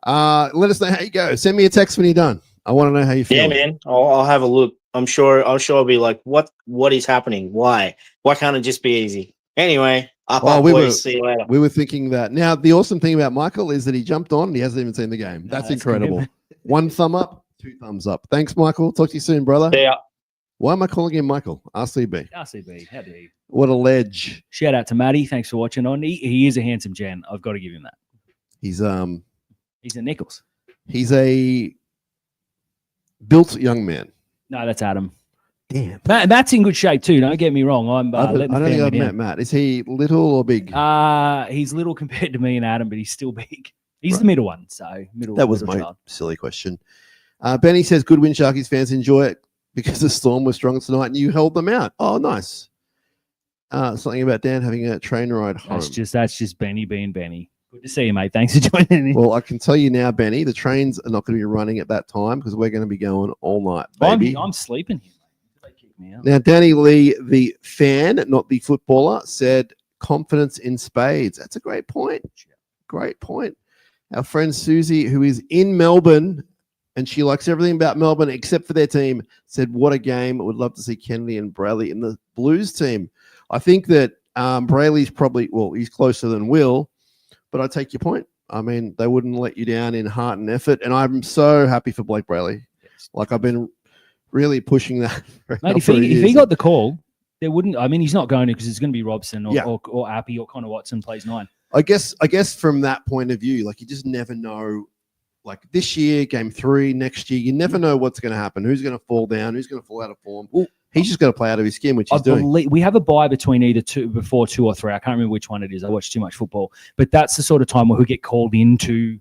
Let us know how you go. Send me a text when you're done. I want to know how you feel. Yeah, man. I'll have a look. I'm sure I'll be like, what is happening? Why can't it just be easy? Anyway, Well, boys. See you later. We were thinking that. Now, the awesome thing about Michael is that he jumped on and he hasn't even seen the game. No, That's that's incredible. good. 1 thumb up, 2 thumbs up. Thanks, Michael. Talk to you soon, brother. See ya. Why am I calling him Michael? RCB. RCB, how dare you? What a ledge. Shout out to Matty. Thanks for watching on. He is a handsome Jan. I've got to give him that. He's He's a Nichols. a built young man. No, that's Adam. Damn. Matt's in good shape too. Don't get me wrong. I'm I letting don't the think I've family met Matt. Is he little or big? down. He's little compared to me and Adam, but he's still big. He's the middle one, so middle. That was middle my child. silly question. Benny says, good win, Sharkies fans. Enjoy it because the Storm was strong tonight and you held them out. Oh, nice. Something about Dan having a train ride home. That's just Benny being Benny. Good to see you, mate. Thanks for joining in. Well, I can tell you now, Benny, the trains are not going to be running at that time because we're going to be going all night, baby. I'm sleeping here, mate. They kick me out. Now, Danny Lee, the fan, not the footballer, said confidence in spades. That's a great point. Great point. Our friend Susie, who is in Melbourne, and she likes everything about Melbourne except for their team, said, what a game. Would love to see Kennedy and Brayley in the Blues team. I think that Brayley's probably, well, he's closer than Will, but I take your point. I mean, they wouldn't let you down in heart and effort, and I'm so happy for Blake Brayley. Like, I've been really pushing that. Mate, if he got the call, there wouldn't. I mean, he's not going to, because it's going to be Robson or Appy or Connor Watson plays 9. I guess from that point of view, like, you just never know. Like, this year, game 3, next year, you never know what's going to happen. Who's going to fall down? Who's going to fall out of form? Well, he's just got to play out of his skin, which he's doing. We have a bye between before 2 or 3. I can't remember which one it is. I watch too much football. But that's the sort of time where he'll get called into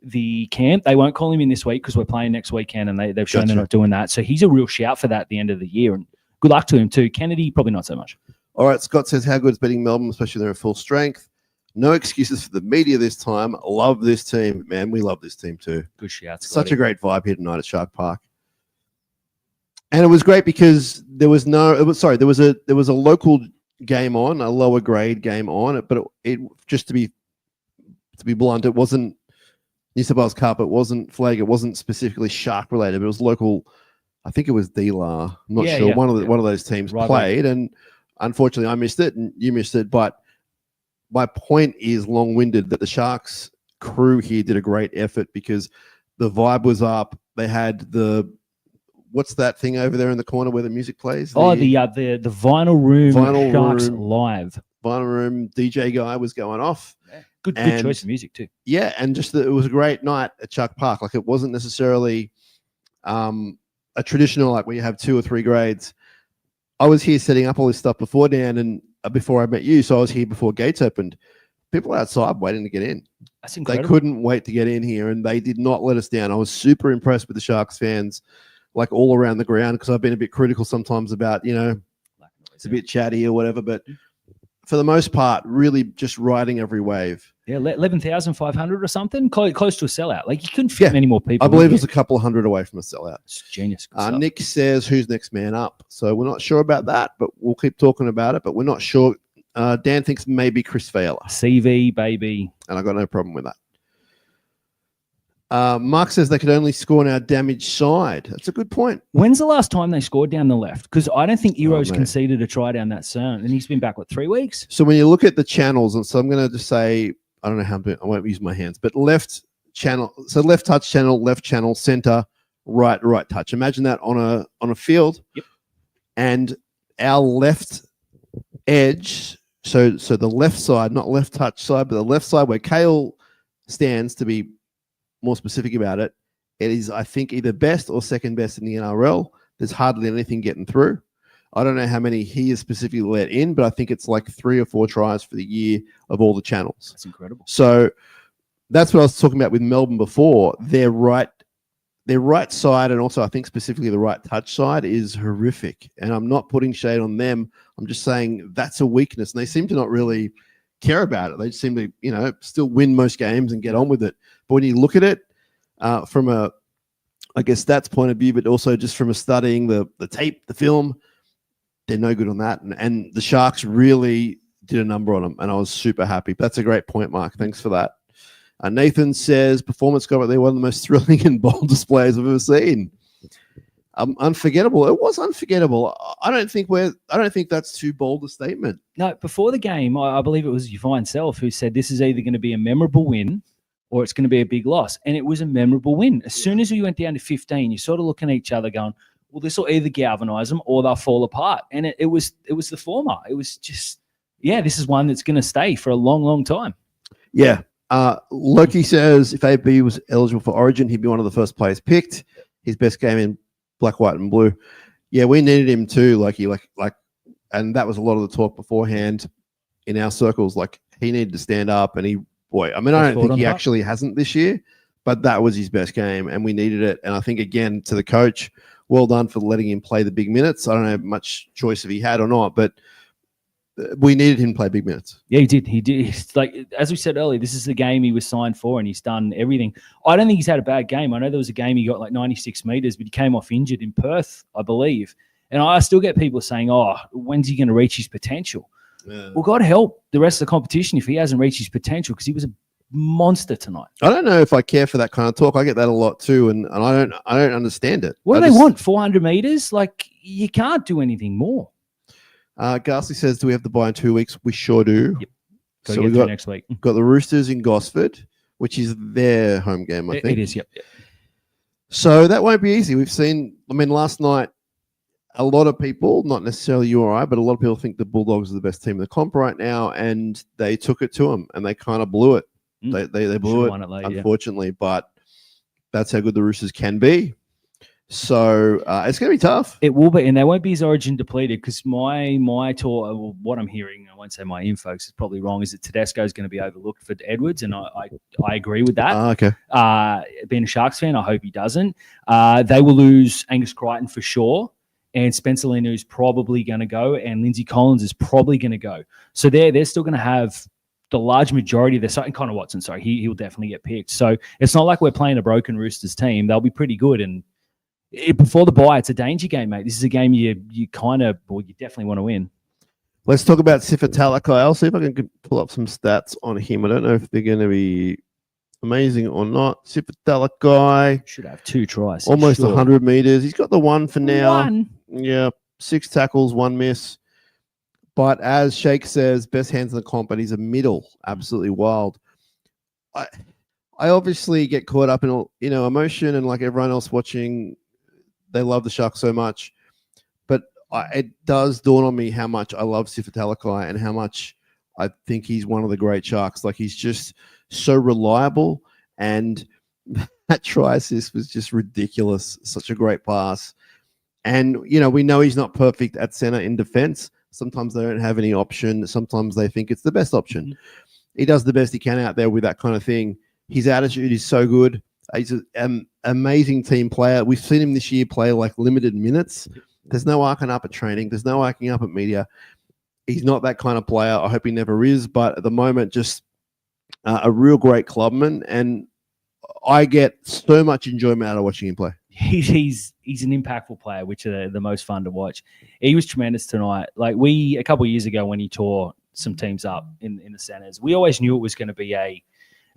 the camp. They won't call him in this week because we're playing next weekend, and they've shown they're not doing that. So he's a real shout for that at the end of the year. And good luck to him too. Kennedy, probably not so much. All right, Scott says, how good is beating Melbourne, especially they're at full strength? No excuses for the media this time. Love this team, man. We love this team too. Good shout. Such a great vibe here tonight at Shark Park. And it was great because there was a local game on, a lower grade game on, but it just to be blunt, it wasn't New South Wales Cup, it wasn't flag, it wasn't specifically Shark related, but it was local. I think it was D-La. I'm not sure. One of those teams played, and unfortunately I missed it and you missed it. But my point is long-winded that the Sharks crew here did a great effort because the vibe was up. They had what's that thing over there in the corner where the music plays? The Vinyl Room Sharks Live. Vinyl Room DJ guy was going off. Yeah. Good choice of music too. Yeah, and just it was a great night at Shark Park. Like, it wasn't necessarily a traditional, like, where you have 2 or 3 grades. I was here setting up all this stuff before, Dan, and before I met you, so I was here before gates opened. People outside waiting to get in. That's incredible. They couldn't wait to get in here, and they did not let us down. I was super impressed with the Sharks fans, like, all around the ground, because I've been a bit critical sometimes about, it's a bit chatty or whatever, but for the most part, really just riding every wave. Yeah, 11,500 or something, close to a sellout. Like, you couldn't fit many more people. I believe it was a couple of hundred away from a sellout. It's genius. Nick says, who's next man up? So we're not sure about that, but we'll keep talking about it, but we're not sure. Dan thinks maybe Chris Fowler. CV, baby. And I got no problem with that. Mark says they could only score on our damaged side. That's a good point. When's the last time they scored down the left? Because I don't think Euro's conceded a try down that zone, and he's been back, 3 weeks? So when you look at the channels, and so I'm going to just say, I don't know how I won't use my hands, but left channel, so left touch channel, left channel, center, right touch. Imagine that on a field. Yep. And our left edge, so the left side, not left touch side, but the left side where Kale stands, to be more specific about it, it is, I think, either best or second best in the NRL. There's hardly anything getting through. I don't know how many he has specifically let in, but I think it's like 3 or 4 tries for the year of all the channels. That's incredible. So that's what I was talking about with Melbourne before. Their right side, and also I think specifically the right touch side, is horrific. And I'm not putting shade on them. I'm just saying that's a weakness. And they seem to not really care about it. They just seem to, still win most games and get on with it. But when you look at it from a, I guess, stats point of view, but also just from a studying the tape, the film, they're no good on that. And the Sharks really did a number on them, and I was super happy. That's a great point, Mark. Thanks for that. Nathan says, performance got they one of the most thrilling and bold displays I've ever seen. Unforgettable. It was unforgettable. I don't think that's too bold a statement. No, before the game, I believe it was your fine self who said this is either going to be a memorable win or it's going to be a big loss. And it was a memorable win. As soon as we went down to 15, you're sort of looking at each other going, well, this will either galvanize them or they'll fall apart. And it was the former. It was just, this is one that's going to stay for a long, long time. Yeah. Loki says if AB was eligible for Origin, he'd be one of the first players picked. His best game in black, white, and blue. Yeah, we needed him too, Loki. Like, and that was a lot of the talk beforehand in our circles. Like, he needed to stand up, and I don't think he actually hasn't this year, but that was his best game, and we needed it. And I think, again, to the coach, well done for letting him play the big minutes. I don't know much choice if he had or not, but we needed him to play big minutes. Yeah, he did. He did. Like, as we said earlier, this is the game he was signed for, and he's done everything. I don't think he's had a bad game. I know there was a game he got like 96 meters, but he came off injured in Perth, I believe. And I still get people saying, when's he going to reach his potential? Yeah. Well, God help the rest of the competition if he hasn't reached his potential, because he was a monster tonight. I don't know if I care for that kind of talk. I get that a lot too, and I don't understand it. What do they want? 400 meters? Like, you can't do anything more. Ghastly says, do we have the buy in 2 weeks? We sure do. Yep. Got So to we get through next week. got the Roosters in Gosford, which is their home game, I think. It is, yep. So that won't be easy. We've seen, last night, a lot of people, not necessarily you or I, but a lot of people think the Bulldogs are the best team in the comp right now, and they took it to them, and they kind of blew it. They blew it, unfortunately, but that's how good the Roosters can be. So it's going to be tough. It will be, and they won't be as origin depleted because my tour, what I'm hearing, I won't say my info, it's probably wrong, is that Tedesco is going to be overlooked for Edwards, and I agree with that. Okay. Being a Sharks fan, I hope he doesn't. They will lose Angus Crichton for sure, and Spencer Linu's probably going to go, and Lindsay Collins is probably going to go. So they're still going to have the large majority of their side. And Connor Watson, sorry, he will definitely get picked. So it's not like we're playing a broken Roosters team. They'll be pretty good, and before the bye, it's a danger game, mate. This is a game you definitely want to win. Let's talk about Sifa Talakai. I'll see if I can pull up some stats on him. I don't know if they're going to be amazing or not. Sifa Talakai should have 2 tries. Almost 100 meters. He's got the 1 for now. 1. Yeah, 6 tackles, 1 miss. But as Shake says, best hands in the comp, and he's a middle. Absolutely wild. I obviously get caught up in emotion, and like everyone else watching, they love the Sharks so much. But it does dawn on me how much I love Sifa Talakai and how much I think he's one of the great Sharks. Like, he's just so reliable, and that try assist was just ridiculous. Such a great pass. And, we know he's not perfect at center in defense. Sometimes they don't have any option. Sometimes they think it's the best option. Mm-hmm. He does the best he can out there with that kind of thing. His attitude is so good. He's an amazing team player. We've seen him this year play like limited minutes. There's no arcing up at training. There's no arcing up at media. He's not that kind of player. I hope he never is. But at the moment, just a real great clubman. And I get so much enjoyment out of watching him play. He's an impactful player, which are the most fun to watch. He was tremendous tonight. Like, a couple of years ago when he tore some teams up in the centers, we always knew it was going to be a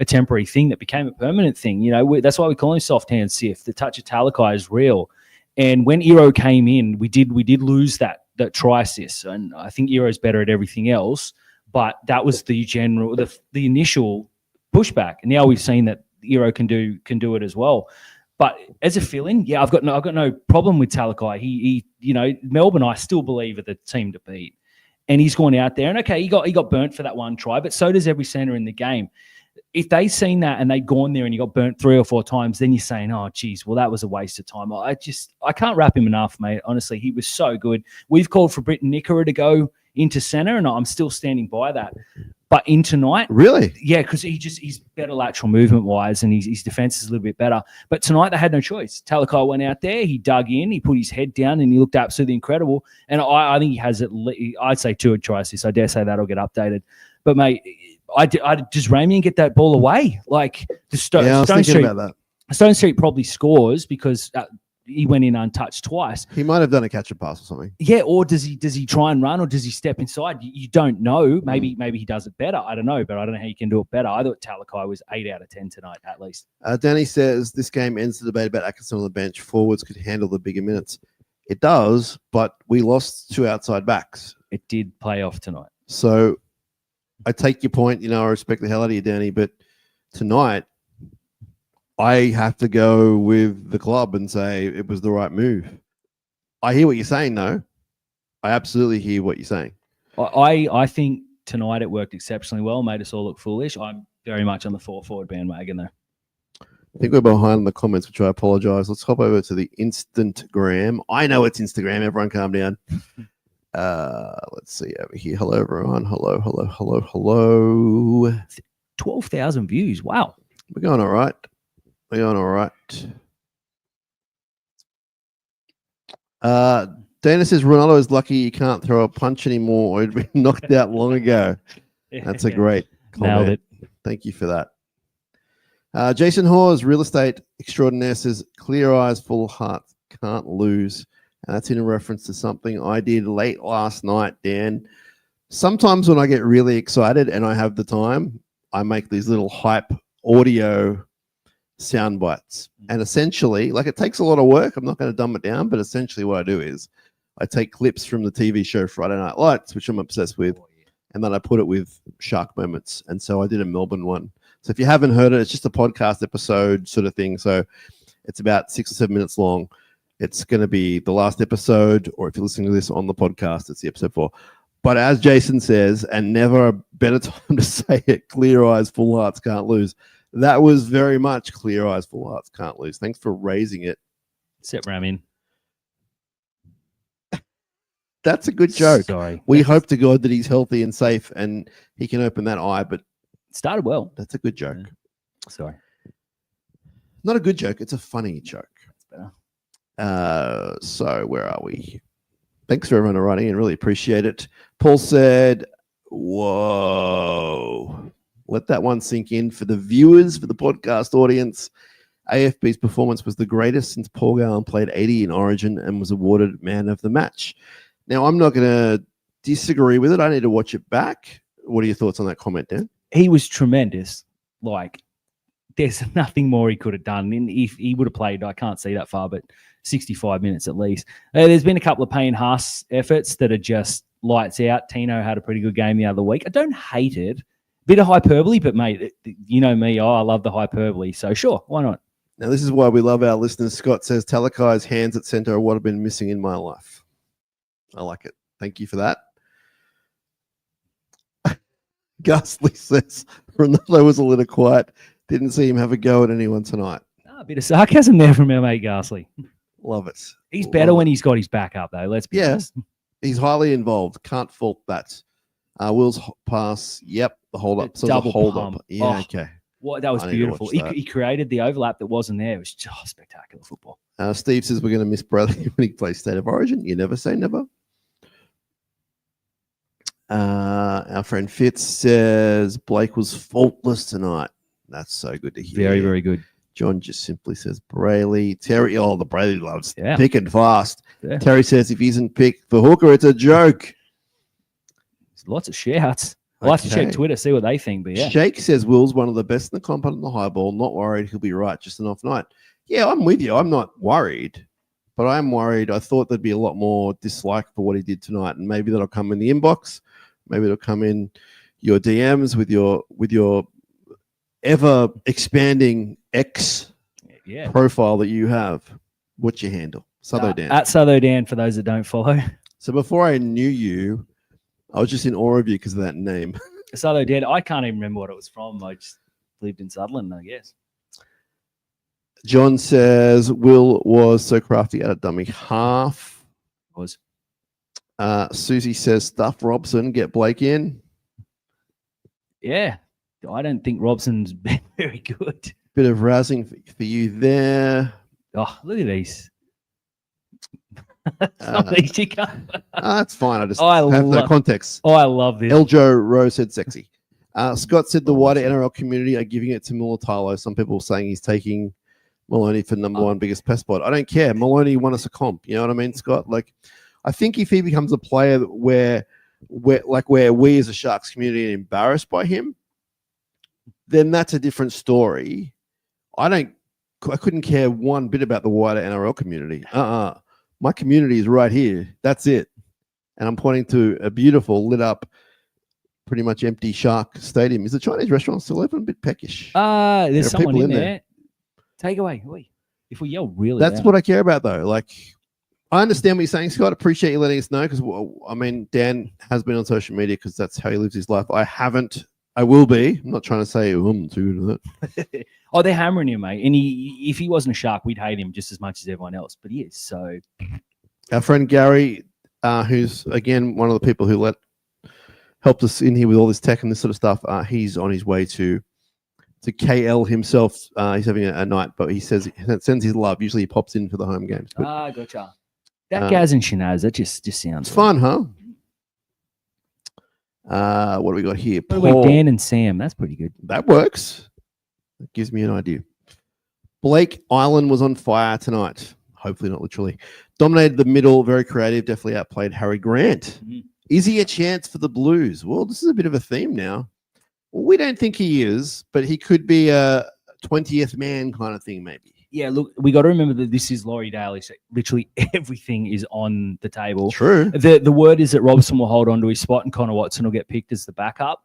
temporary thing that became a permanent thing. That's why we call him soft hand Sif. The touch of Talakai is real. And when Iro came in, we did lose that try assist. And I think Iro's better at everything else, but that was the initial pushback. And now we've seen that Iro can do it as well. But as a fill-in, yeah, I've got no problem with Talakai. He Melbourne, I still believe, are the team to beat. And he's gone out there, and okay, he got burnt for that one try, but so does every center in the game. If they've seen that and they've gone there and he got burnt 3 or 4 times, then you're saying, oh, geez, well, that was a waste of time. I can't wrap him enough, mate. Honestly, he was so good. We've called for Britton Nickera to go into center, and I'm still standing by that. But in tonight, really? Yeah, because he's better lateral movement wise, and his defense is a little bit better. But tonight they had no choice. Talakai went out there, he dug in, he put his head down, and he looked absolutely incredible. And I think he has I'd say 2 try assists. I dare say that'll get updated. But mate, does Ramian get that ball away? Like I was thinking about that. Stone Street probably scores because he went in untouched twice. He might have done a catch and pass or something. Yeah, or does he try and run, or does he step inside? You don't know. Maybe he does it better. I don't know, but I don't know how you can do it better. I thought Talakai was 8 out of 10 tonight, at least. Danny says this game ends the debate about Atkinson on the bench. Forwards could handle the bigger minutes. It does, but we lost 2 outside backs. It did play off tonight. So I take your point. I respect the hell out of you, Danny, but tonight I have to go with the club and say it was the right move. I hear what you're saying, though. I absolutely hear what you're saying. I think tonight it worked exceptionally well, made us all look foolish. I'm very much on the 4-forward bandwagon, though. I think we're behind in the comments, which I apologize. Let's hop over to the Instagram. I know it's Instagram. Everyone calm down. Let's see over here. Hello, everyone. Hello. 12,000 views. Wow. We're going all right. Dana says Ronaldo is lucky he can't throw a punch anymore, or he'd been knocked out long ago. That's a great comment. Nailed it. Thank you for that. Jason Hawes, real estate extraordinaire, says clear eyes, full heart, can't lose. And that's in reference to something I did late last night, Dan. Sometimes when I get really excited and I have the time, I make these little hype audio sound bites. And essentially, like, it takes a lot of work. I'm not going to dumb it down, but essentially what I do is I take clips from the TV show Friday Night Lights, which I'm obsessed with, and then I put it with Shark Moments. And so I did a Melbourne one. So if you haven't heard it, it's just a podcast episode sort of thing. So it's about 6 or 7 minutes long. It's going to be the last episode, or if you're listening to this on the podcast, it's the episode 4. But as Jason says, and never a better time to say it, clear eyes, full hearts can't lose. That was very much clear eyes, full hearts can't lose. Thanks for raising it. Set Ram in. That's a good joke. Sorry. We hope to God that he's healthy and safe and he can open that eye, but Started well. that's a good joke. Sorry. Not a good joke. It's a funny joke. That's better. So where are we? Thanks for everyone for writing and really appreciate it. Paul said, whoa. Let that one sink in for the viewers, for the podcast audience. AFB's performance was the greatest since Paul Gallen played 80 in Origin and was awarded man of the match. Now, I'm not going to disagree with it. I need to watch it back. What are your thoughts on that comment, Dan? He was tremendous. Like, there's nothing more he could have done. And if he would have played, I can't see that far, but 65 minutes at least. There's been a couple of Payne Haas efforts that are just lights out. Tino had a pretty good game the other week. I don't hate it. Bit of hyperbole, but mate, you know me. I love the hyperbole. So sure, why not? Now, this is why we love our listeners. Scott says, Talakai's hands at centre are what have been missing in my life. I like it. Thank you for that. Ghastly says, Ronaldo was a little quiet. Didn't see him have a go at anyone tonight. A bit of sarcasm there from our mate Ghastly. Love it. He's better when he's got his back up, though. Let's be honest. He's highly involved. Can't fault that. Will's pass. Yep. The hold up. So the Double hold pump. up. Yeah. Oh. Okay. What that was I need to beautiful. watch that. He created the overlap that wasn't there. It was just spectacular football. Steve says we're going to miss Bradley when he plays State of Origin. You never say never. Our friend Fitz says Blake was faultless tonight. That's so good to hear. Very, very good. John just simply says Brayley. Terry, the Brayley loves Yeah. picking fast. Yeah. Terry says if he isn't picked for hooker, it's a joke. There's lots of shouts. I'll have to check Okay. Twitter, see what they think. But yeah, Shake says Will's one of the best in the comp on the high ball. Not worried he'll be right. Just an off night. Yeah, I'm with you. I'm not worried, but I am worried. I thought there'd be a lot more dislike for what he did tonight, and maybe that'll come in the inbox. Maybe it'll come in your DMs with your ever expanding X yeah. profile that you have. What's your handle? Southo Dan. At Southo Dan for those that don't follow. So before I knew you, I was just in awe of you because of that name. Southo Dan. I can't even remember what it was from. I just lived in Sutherland, I guess. John says Will was so crafty at a dummy half. Was. Susie says stuff Robson, get Blake in. Yeah. I don't think Robson's been very good. Bit of rousing for you there. Oh, look at these. Some of these you can't. That's fine. I just I have no love- context. Oh, I love this. Eljo Rose said sexy. Scott said the wider NRL community are giving it to Mulatalo. Some people saying he's taking Maloney for number one biggest pest spot. I don't care. Maloney won us a comp. You know what I mean, Scott? Like, I think if he becomes a player where we as a Sharks community are embarrassed by him, then that's a different story. I couldn't care one bit about the wider NRL community. My community is right here. That's it. And I'm pointing to a beautiful, lit up, pretty much empty Shark Stadium. Is the Chinese restaurant still open? A bit peckish. There's There are someone people in in there. Take away. Oi. If we yell really That's loud. what I care about, though. Like, I understand what you're saying, Scott. Appreciate you letting us know because, I mean, Dan has been on social media because that's how he lives his life. I haven't. I will be. I'm not trying to say, I'm too good at that. Oh, they're hammering him, mate. And if he wasn't a Shark, we'd hate him just as much as everyone else. But he is. So Our friend Gary, who's, again, one of the people who helped us in here with all this tech and this sort of stuff, he's on his way to KL himself. He's having a night, but he says he sends his love. Usually he pops in for the home games. But gotcha. That Gaz and Shinazzi, that just sounds it's fun, huh? What do we got here? By the way, Dan and Sam, that's pretty good. That works. That gives me an idea. Blake Island was on fire tonight. Hopefully not literally. Dominated the middle, very creative, definitely outplayed Harry Grant. Mhm. Is he a chance for the Blues? Well, this is a bit of a theme now. Well, we don't think he is, but he could be a 20th man kind of thing, maybe. Yeah, look, we got to remember that this is Laurie Daly. So literally everything is on the table. True. The word is that Robertson will hold on to his spot and Connor Watson will get picked as the backup.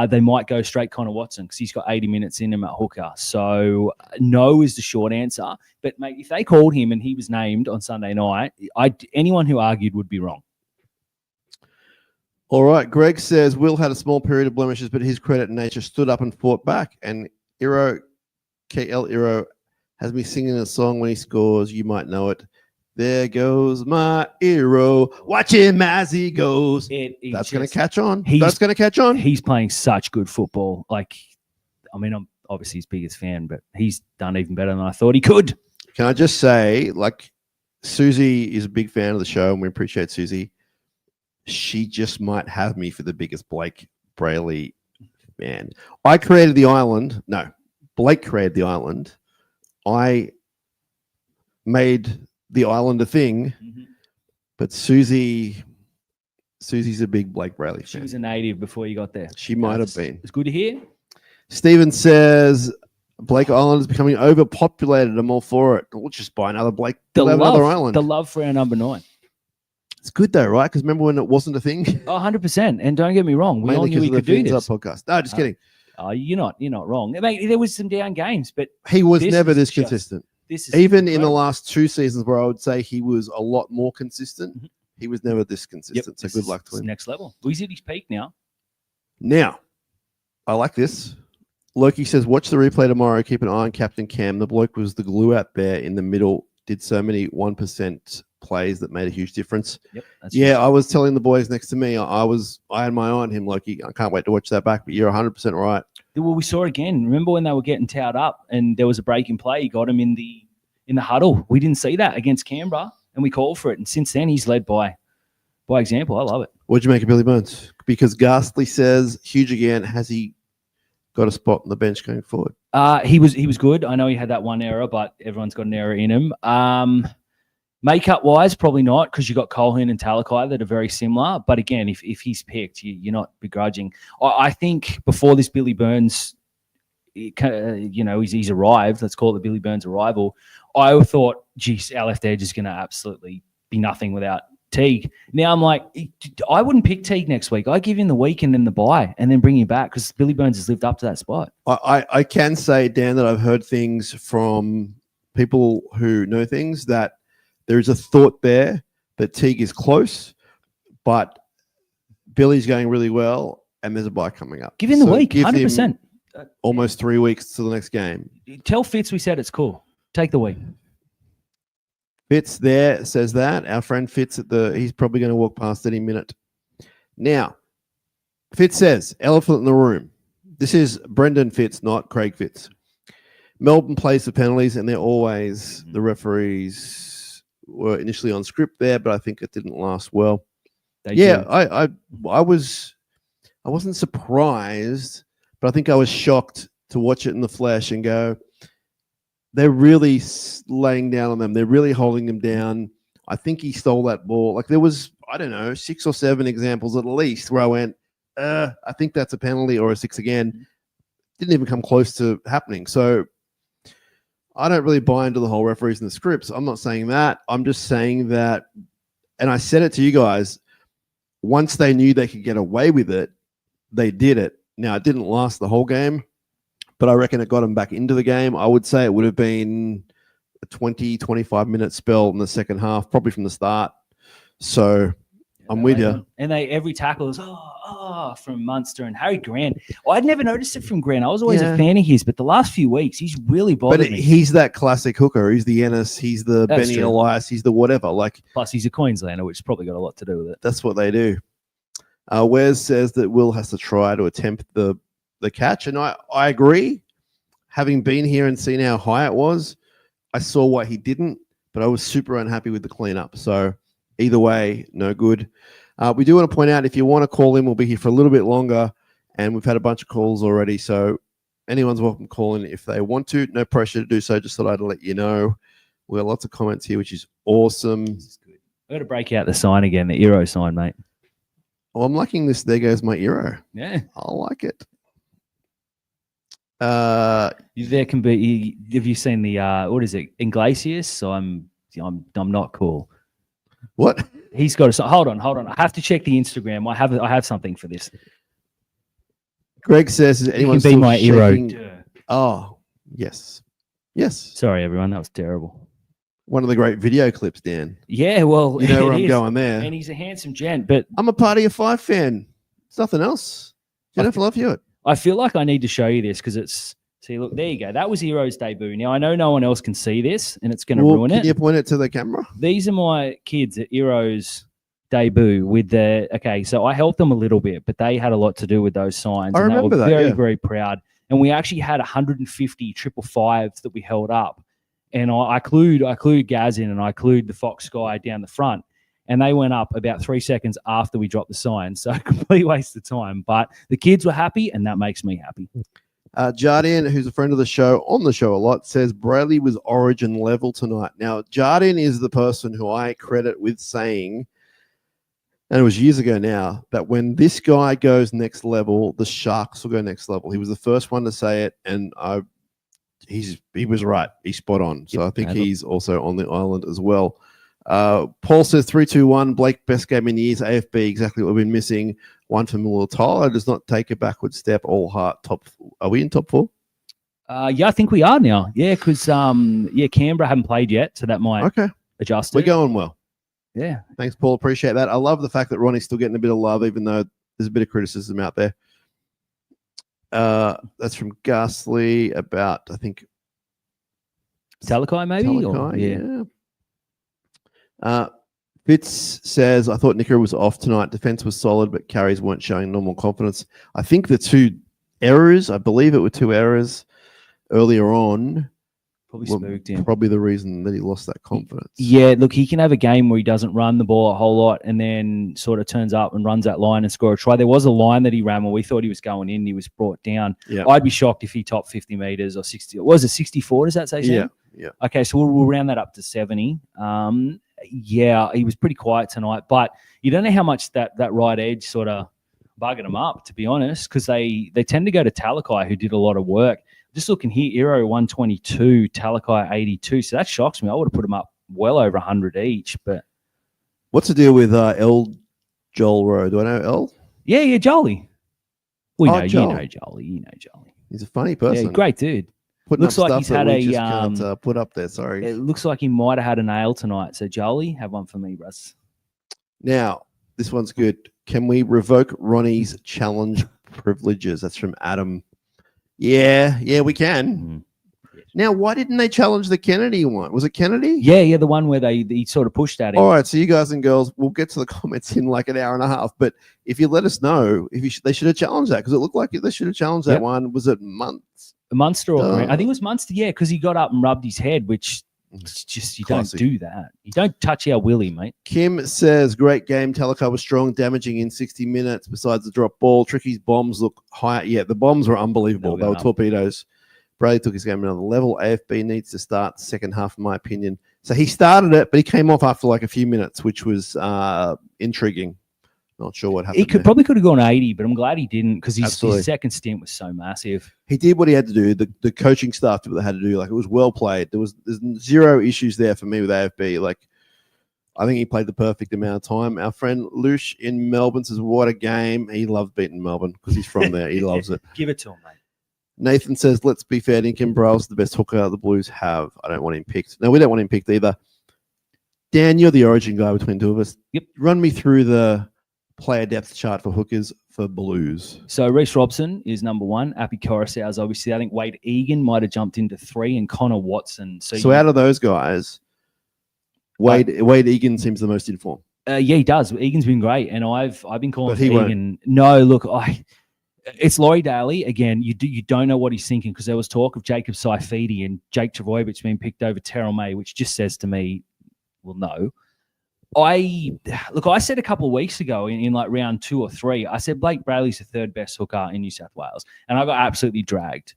They might go straight Connor Watson because he's got 80 minutes in him at hooker. So no is the short answer. But, mate, if they called him and he was named on Sunday night, anyone who argued would be wrong. All right. Greg says Will had a small period of blemishes, but his credit and nature stood up and fought back. And KL Iro has me singing a song when he scores. You might know it. There goes my hero. Watch him as he goes. That's going to catch on. That's going to catch on. He's playing such good football. Like, I mean, I'm obviously his biggest fan, but he's done even better than I thought he could. Can I just say, like, Susie is a big fan of the show, and we appreciate Susie. She just might have me for the biggest Blake Brayley fan. I created the island. No, Blake created the island. I made the island a thing, but Susie's a big Blake Brayley fan. She was a native before you got there. She might have been. It's good to hear. Steven says Blake Island is becoming overpopulated. I'm all for it. We'll just buy another Blake. Another island. The love for our number 9. It's good though, right? Because remember when it wasn't a thing? 100%. And don't get me wrong, we all knew we could do this. Podcast. No, just kidding. You're not wrong. I mean, there was some down games, but he was never this consistent. Even in the last 2 seasons where I would say he was a lot more consistent, he was never this consistent. So good luck to him. Next level. He's at his peak now. Now, I like this. Loki says, watch the replay tomorrow. Keep an eye on Captain Cam. The bloke was the glue out there in the middle. Did so many 1% plays that made a huge difference. Yep, I was telling the boys next to me, I had my eye on him, Loki. I can't wait to watch that back, but you're 100% right. Well, we saw again. Remember when they were getting towed up and there was a break in play? He got him in the huddle. We didn't see that against Canberra, and we called for it. And since then, he's led by example. I love it. What'd you make of Billy Burns? Because Ghastly says, huge again. Has he got a spot on the bench going forward? He was good. I know he had that one error, but everyone's got an error in him. Makeup wise, probably not, because you got Colquhoun and Talakai that are very similar. But again, if he's picked, you're not begrudging. I think before this Billy Burns, he's arrived. Let's call it the Billy Burns arrival. I thought, geez, our left edge is going to absolutely be nothing without Teague. Now I'm like, I wouldn't pick Teague next week. I give him the week and then the bye and then bring him back because Billy Burns has lived up to that spot. I can say, Dan, that I've heard things from people who know things that there's a thought there that Teague is close, but Billy's going really well and there's a bye coming up. Give him the week, 100%. Almost 3 weeks to the next game. Tell Fitz we said it's cool. Take the week. Fitz there says that. Our friend Fitz he's probably going to walk past any minute. Now, Fitz says, elephant in the room. This is Brendan Fitz, not Craig Fitz. Melbourne plays the penalties and they're always, the referees were initially on script there, but I think it didn't last well. I wasn't surprised, but I think I was shocked to watch it in the flesh and go, they're really laying down on them. They're really holding them down. I think he stole that ball. Like there was, 6 or 7 examples at least where I went, I think that's a penalty or a 6 again. Didn't even come close to happening. So I don't really buy into the whole referees and the scripts. I'm not saying that. I'm just saying that, and I said it to you guys, once they knew they could get away with it, they did it. Now, it didn't last the whole game, but I reckon it got them back into the game. I would say it would have been a 20, 25-minute spell in the second half, probably from the start. So I'm with you. And every tackle is, from Munster and Harry Grant. I'd never noticed it from Grant. I was always a fan of his, but the last few weeks, he's really bothered me. He's that classic hooker. He's the Ennis. He's the Benny Elias. He's the whatever. Plus, he's a Queenslander, which probably got a lot to do with it. That's what they do. Wes says that Will has to try to attempt the catch, and I agree. Having been here and seen how high it was, I saw why he didn't, but I was super unhappy with the cleanup. So either way, no good. We do want to point out, if you want to call in, we'll be here for a little bit longer, and we've had a bunch of calls already. So anyone's welcome to call in if they want to. No pressure to do so. Just thought I'd let you know. We got lots of comments here, which is awesome. This is good. I've got to break out the sign again, the Euro sign, mate. Well, I'm liking this. There goes my Euro. Yeah. I like it. There can be. Have you seen the what is it? Iglesias? So I'm not cool. What? He's got a hold on. I have to check the Instagram. I have something for this. Greg says, "Is anyone You can be still my hero. shaking-" Oh, yes. Sorry, everyone. That was terrible. One of the great video clips, Dan. Yeah, well, You know where it I'm is. going there. And he's a handsome gent, but I'm a Party of Five fan. It's nothing else. Jennifer Love Hewitt. I feel like I need to show you this because it's. See, look, there you go. That was Hero's debut. Now I know no one else can see this, and it's going to ruin Can it. you point it to the camera? These are my kids at Hero's debut with the. Okay, so I helped them a little bit, but they had a lot to do with those signs. I and remember they were that, very, yeah. very proud. And we actually had 150 555s that we held up. And I clued Gaz in and I clued the Fox Sky down the front. And they went up about 3 seconds after we dropped the sign. So complete waste of time. But the kids were happy, and that makes me happy. Jardine, who's a friend of the show, on the show a lot, says Brayley was Origin level tonight. Now, Jardine is the person who I credit with saying, and it was years ago now, that when this guy goes next level, the Sharks will go next level. He was the first one to say it, and he was right. He's spot on. So I think he's also on the island as well. Paul says 3-2-1. Blake, best game in years. AFB, exactly what we've been missing. One for Miller. Tyler does not take a backward step. All heart. Top. Are we in top 4? Yeah, I think we are now. Yeah, because Canberra haven't played yet, so that might adjust. We're going well. Yeah. Thanks, Paul. Appreciate that. I love the fact that Ronnie's still getting a bit of love, even though there's a bit of criticism out there. That's from Ghastly about, I think, Talakai, maybe? Talakai, yeah. Fitz says, I thought Nicker was off tonight. Defense was solid, but carries weren't showing normal confidence. I think the 2 errors, I believe it were 2 errors earlier on, probably spooked him. Probably the reason that he lost that confidence. Yeah, look, he can have a game where he doesn't run the ball a whole lot and then sort of turns up and runs that line and score a try. There was a line that he ran where we thought he was going in. He was brought down. Yeah. I'd be shocked if he topped 50 meters or 60. Was it 64? Does that say so? Yeah. Okay, so we'll round that up to 70. Yeah, he was pretty quiet tonight, but you don't know how much that right edge sort of bugging him up, to be honest, because they tend to go to Talakai, who did a lot of work. Just looking here, Eero 122, Talakai 82. So that shocks me. I would have put them up well over 100 each. But what's the deal with L Joel Rowe? Do I know L? Yeah, Jolie. You know Jolie. He's a funny person. Yeah, great dude. Looks like he's had can't put up there. Sorry. It looks like he might have had a nail tonight. So Jolie, have one for me, Russ. Now, this one's good. Can we revoke Ronnie's challenge privileges? That's from Adam. Yeah, we can. Mm-hmm. Now, why didn't they challenge the Kennedy one? Was it Kennedy? Yeah, the one where he sort of pushed at him. All right, so you guys and girls, we'll get to the comments in like an hour and a half. But if you let us know, if they should have challenged that, because it looked like they should have challenged that one. Was it Munster or I think it was Munster, yeah, because he got up and rubbed his head, which just you Classic. don't do that. You don't touch our willy, mate. Kim says, great game. Talakai was strong, damaging in 60 minutes. Besides the drop ball, Tricky's bombs look high. Yeah, the bombs were unbelievable. They were torpedoes. Brady took his game another level. AFB needs to start the second half, in my opinion. So he started it, but he came off after like a few minutes, which was intriguing. Not sure what happened. He probably could have gone 80, but I'm glad he didn't because his second stint was so massive. He did what he had to do. The coaching staff did what they had to do. Like, it was well played. There's zero issues there for me with AFB. Like, I think he played the perfect amount of time. Our friend Lush in Melbourne says, what a game. He loves beating Melbourne because he's from there. He loves it. Give it to him, mate. Nathan says, let's be fair. Dinkin Browse the best hooker the Blues have. I don't want him picked. No, we don't want him picked either. Dan, you're the origin guy between two of us. Yep. Run me through the player depth chart for hookers for Blues. So Reece Robson is number 1. Appy Coruscant's obviously. I think Wade Egan might have jumped into 3 and Connor Watson. So out of those guys, Wade Egan seems the most informed. Yeah, he does. Egan's been great, and I've been calling for Egan. Won't. No, look, it's Laurie Daly again. You don't know what he's thinking because there was talk of Jacob Saifidi and Jake Travojevic being picked over Terrell May, which just says to me, well, no. I said a couple of weeks ago in like round 2 or 3, I said Blake Brayley's the 3rd best hooker in New South Wales, and I got absolutely dragged.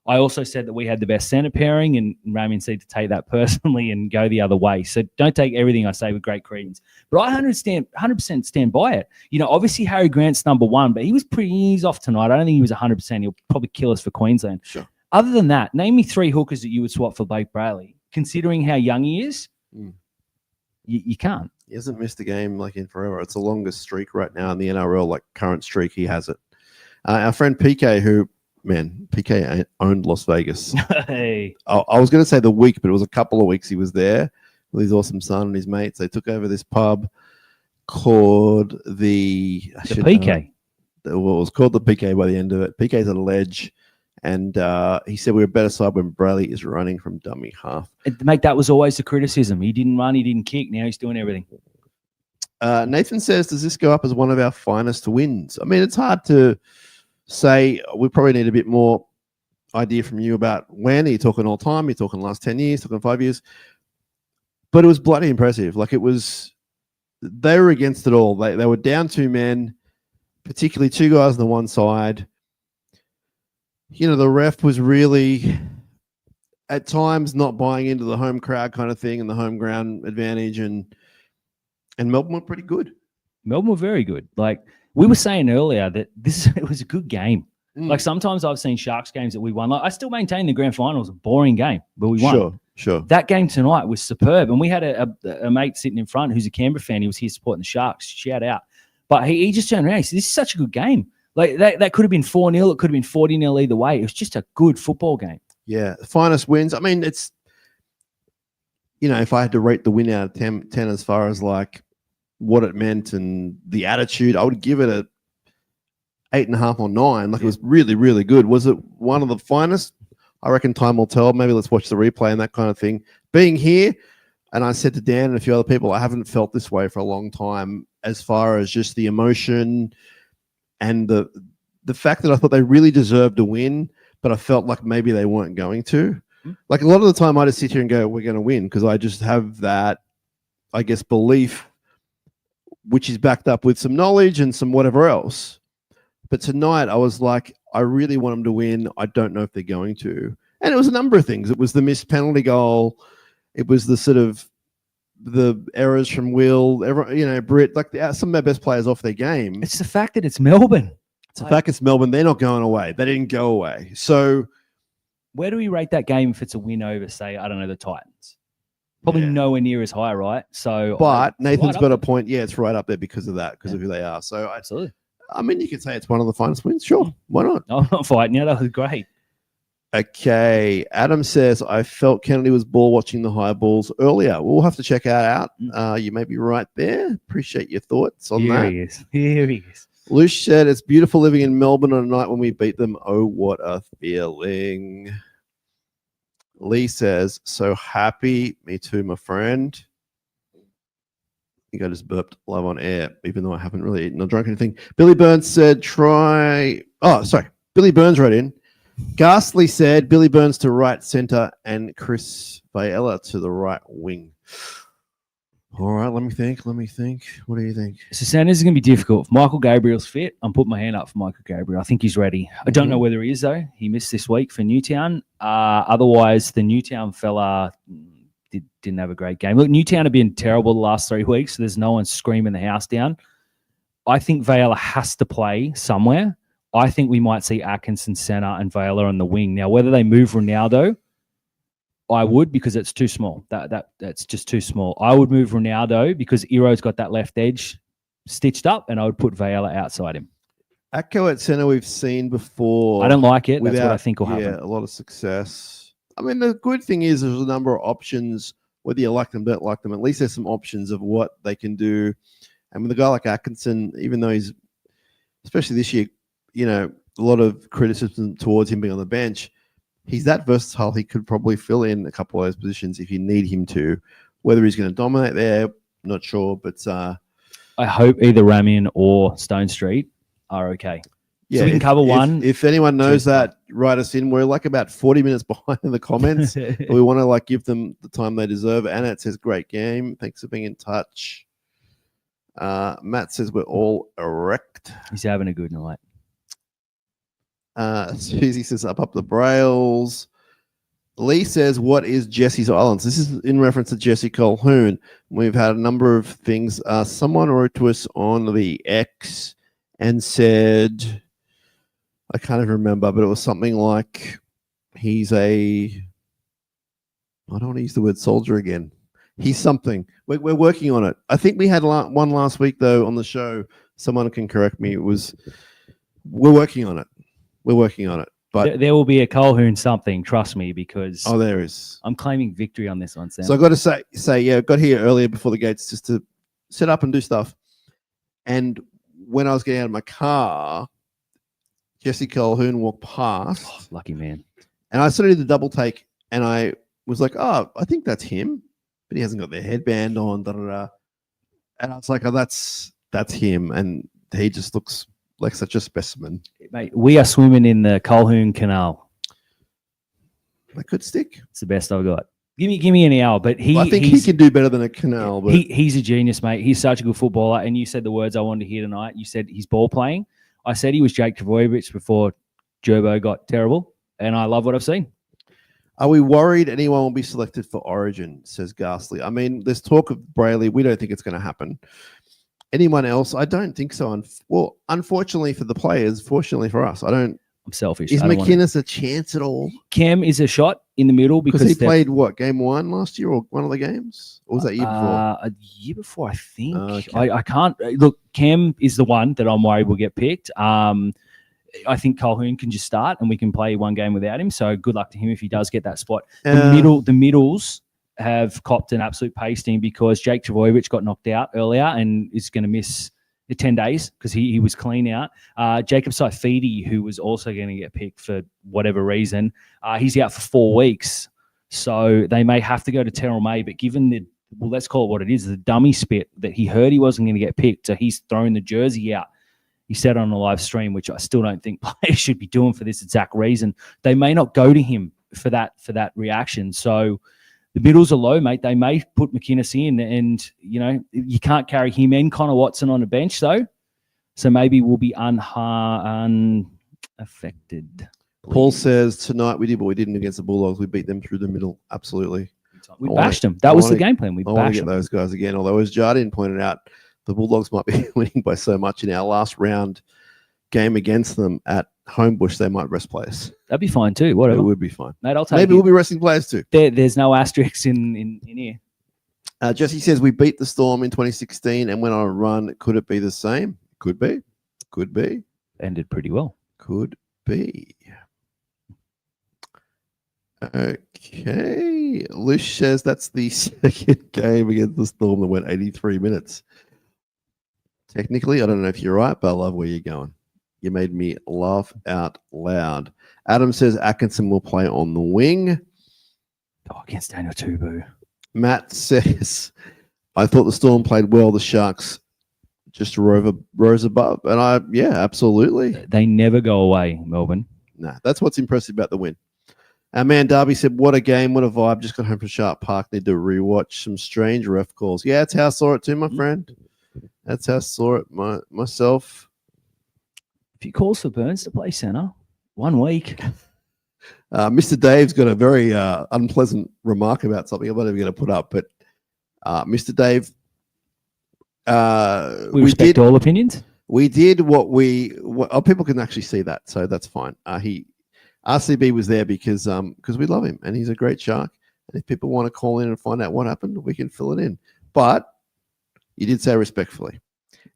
I also said that we had the best centre pairing, and Raymond said to take that personally and go the other way. So don't take everything I say with great credence. But I 100% stand by it. You know, obviously Harry Grant's number 1, but he's off tonight. I don't think he was 100%. He'll probably kill us for Queensland. Sure. Other than that, name me 3 hookers that you would swap for Blake Brayley. Considering how young he is, you can't. He hasn't missed a game like in forever. It's the longest streak right now in the NRL, like current streak. He has it. Our friend PK, PK owned Las Vegas. Hey. I was going to say the week, but it was a couple of weeks he was there with his awesome son and his mates. They took over this pub called the PK. It was called the PK by the end of it. PK's at a ledge. And he said we were better side when Brayley is running from dummy half. Mate, that was always the criticism. He didn't run, he didn't kick. Now he's doing everything. Nathan says, does this go up as one of our finest wins? I mean, it's hard to say. We probably need a bit more idea from you about when. Are you talking all time? Are you talking last 10 years? Talking 5 years? But it was bloody impressive. Like they were against it all. They were down 2 men, particularly 2 guys on the one side. You know, the ref was really at times not buying into the home crowd kind of thing and the home ground advantage, and Melbourne were pretty good. Melbourne were very good. Like we were saying earlier that it was a good game. Like sometimes I've seen Sharks games that we won. Like I still maintain the grand final was a boring game, but we won. Sure. That game tonight was superb. And we had a mate sitting in front who's a Canberra fan. He was here supporting the Sharks. Shout out. But he just turned around. He said, this is such a good game. Like that could have been 4-0. It could have been 40-0 either way. It was just a good football game. Yeah. Finest wins. I mean, it's, you know, if I had to rate the win out of 10 as far as like what it meant and the attitude, I would give it a 8.5 or 9. Like it was really, really good. Was it one of the finest? I reckon time will tell. Maybe let's watch the replay and that kind of thing. Being here, and I said to Dan and a few other people, I haven't felt this way for a long time as far as just the emotion and the fact that I thought they really deserved to win, but I felt like maybe they weren't going to. Like a lot of the time I just sit here and go, we're going to win, because I just have that, I guess, belief, which is backed up with some knowledge and some whatever else. But tonight I was like, I really want them to win. I don't know if they're going to. And it was a number of things. It was the missed penalty goal. It was the sort of the errors from Will, Britt, like some of their best players off their game. It's the fact that it's Melbourne. It's the fact it's Melbourne. They're not going away. They didn't go away. So where do we rate that game if it's a win over, say, I don't know, the Titans? Probably nowhere near as high, right? So, but Nathan's got a point. Yeah, it's right up there because of that, because of who they are. So absolutely. I mean, you could say it's one of the finest wins. Sure. Why not? I'm not fighting you. That was great. Okay. Adam says, I felt Kennedy was ball watching the high balls earlier. We'll have to check that out. You may be right there. Appreciate your thoughts on that. Here he is. Lush said, it's beautiful living in Melbourne on a night when we beat them. Oh, what a feeling. Lee says, so happy. Me too, my friend. I think I just burped live on air, even though I haven't really eaten or drunk anything. Billy Burns said, Billy Burns wrote in. Ghastly said, Billy Burns to right centre and Chris Vaiella to the right wing. All right, let me think. What do you think? So Sanders is going to be difficult. If Michael Gabriel's fit, I'm putting my hand up for Michael Gabriel. I think he's ready. I don't know whether he is, though. He missed this week for Newtown. Otherwise, the Newtown fella didn't have a great game. Look, Newtown have been terrible the last 3 weeks, so there's no one screaming the house down. I think Vaiella has to play somewhere. I think we might see Atkinson centre and Vaiella on the wing. Now, whether they move Ronaldo, I would, because it's too small. That's just too small. I would move Ronaldo because Iro's got that left edge stitched up, and I would put Vaiella outside him. Atco at centre we've seen before. I don't like it. That's what I think will happen. Yeah, a lot of success. I mean, the good thing is there's a number of options, whether you like them, don't like them. At least there's some options of what they can do. And with a guy like Atkinson, even though he's, especially this year, a lot of criticism towards him being on the bench, he's that versatile. He could probably fill in a couple of those positions if you need him to. Whether he's going to dominate there, not sure. But I hope either Ramian or Stone Street are okay. Yeah, so we can cover one. If anyone knows that, write us in. We're like about 40 minutes behind in the comments. We want to give them the time they deserve. Anna says, great game. Thanks for being in touch. Matt says, we're all erect. He's having a good night. Susie says, up the Brails. Lee says, what is Jesse's Islands? This is in reference to Jesse Colquhoun. We've had a number of things. Someone wrote to us on the X and said, I can't even remember, but it was something like He's a. I don't want to use the word soldier again. He's something. We're working on it. I think we had one last week though on the show. Someone can correct me. We're working on it. We're working on it. But there will be a Colquhoun something. Trust me, because there is. I'm claiming victory on this one, Sam. So I got to say, yeah, I got here earlier before the gates just to set up and do stuff. And when I was getting out of my car, Jesse Colquhoun walked past. Oh, lucky man. And I sort of did the double take, and I was like, "Oh, I think that's him," but he hasn't got the headband on. Da, da, da. And I was like, "Oh, that's him," and he just looks like such a specimen. Mate, we are swimming in the Colquhoun Canal. That could stick. It's the best I've got. Give me an hour, but I think he can do better than a canal. But he's a genius, mate. He's such a good footballer. And you said the words I wanted to hear tonight. You said he's ball playing. I said he was Jake Trbojevic before Gerbo got terrible, and I love what I've seen. Are we worried anyone will be selected for Origin? Says Ghastly. I mean, there's talk of Brayley. We don't think it's going to happen. Anyone else? I don't think so. Well, unfortunately for the players, fortunately for us, I don't. I'm selfish. Is McInnes a chance at all? Cam is a shot in the middle because he played what, game 1 last year or one of the games? Or was that year before? A year before, I think. Okay. I can't look. Cam is the one that I'm worried will get picked. I think Colquhoun can just start and we can play one game without him. So good luck to him if he does get that spot. The middles have copped an absolute pasting because Jake Trbojevic got knocked out earlier and is going to miss 10 days because he was clean out. Jacob Saifidi, who was also going to get picked for whatever reason, he's out for 4 weeks. So they may have to go to Terrell May. But given let's call it what it is, the dummy spit that he heard he wasn't going to get picked, so he's thrown the jersey out. He said on a live stream, which I still don't think players should be doing for this exact reason. They may not go to him for that reaction. So the middles are low, mate. They may put McInnes in, and you can't carry him and Connor Watson on the bench though. So maybe we'll be unaffected. Paul says tonight we did what we didn't against the Bulldogs. We beat them through the middle. Absolutely. We bashed them. That was the game plan. I want to get those guys again. Although, as Jardine pointed out, the Bulldogs might be winning by so much in our last round game against them at Homebush, they might rest players. That'd be fine too. Whatever. It would be fine. Mate, I'll take Maybe we'll be resting players too. There's no asterisks in here. Jesse says we beat the Storm in 2016 and went on a run. Could it be the same? Could be. Could be. Ended pretty well. Could be. Okay. Lush says that's the second game against the Storm that went 83 minutes. Technically, I don't know if you're right, but I love where you're going. You made me laugh out loud. Adam says Atkinson will play on the wing. Oh, against Daniel Tubu. Matt says, I thought the Storm played well. The Sharks just rose above. And yeah, absolutely. They never go away, Melbourne. Nah, that's what's impressive about the win. Our man Darby said, what a game, what a vibe. Just got home from Shark Park. Need to rewatch some strange ref calls. Yeah, that's how I saw it too, my friend. That's how I saw it myself. A few calls for Burns to play centre. 1 week. Mr. Dave's got a very unpleasant remark about something I'm not even going to put up, but Mr. Dave, we respect all opinions. We did what people can actually see that, so that's fine. RCB was there because we love him and he's a great Shark. And if people want to call in and find out what happened, we can fill it in. But you did say respectfully.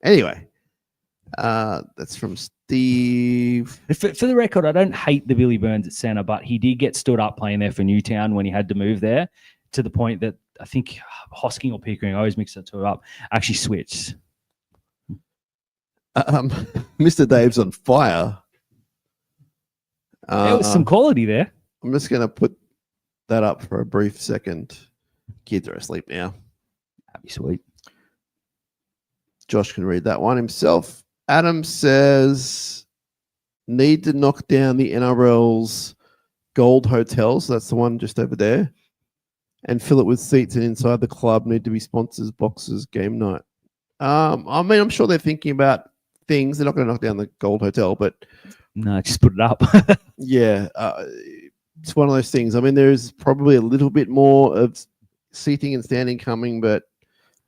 Anyway, that's from Steve. For the record, I don't hate the Billy Burns at centre, but he did get stood up playing there for Newtown when he had to move there, to the point that I think Hosking or Pickering, I always mix the two up, actually switched. Mr. Dave's on fire. There was some quality there. I'm just going to put that up for a brief second. Kids are asleep now. That'd be sweet. Josh can read that one himself. Adam says, need to knock down the NRL's gold hotels. That's the one just over there. And fill it with seats, and inside the club need to be sponsors, boxes, game night. I mean, I'm sure they're thinking about things. They're not going to knock down the gold hotel, but no, just put it up. Yeah, it's one of those things. I mean, there's probably a little bit more of seating and standing coming, but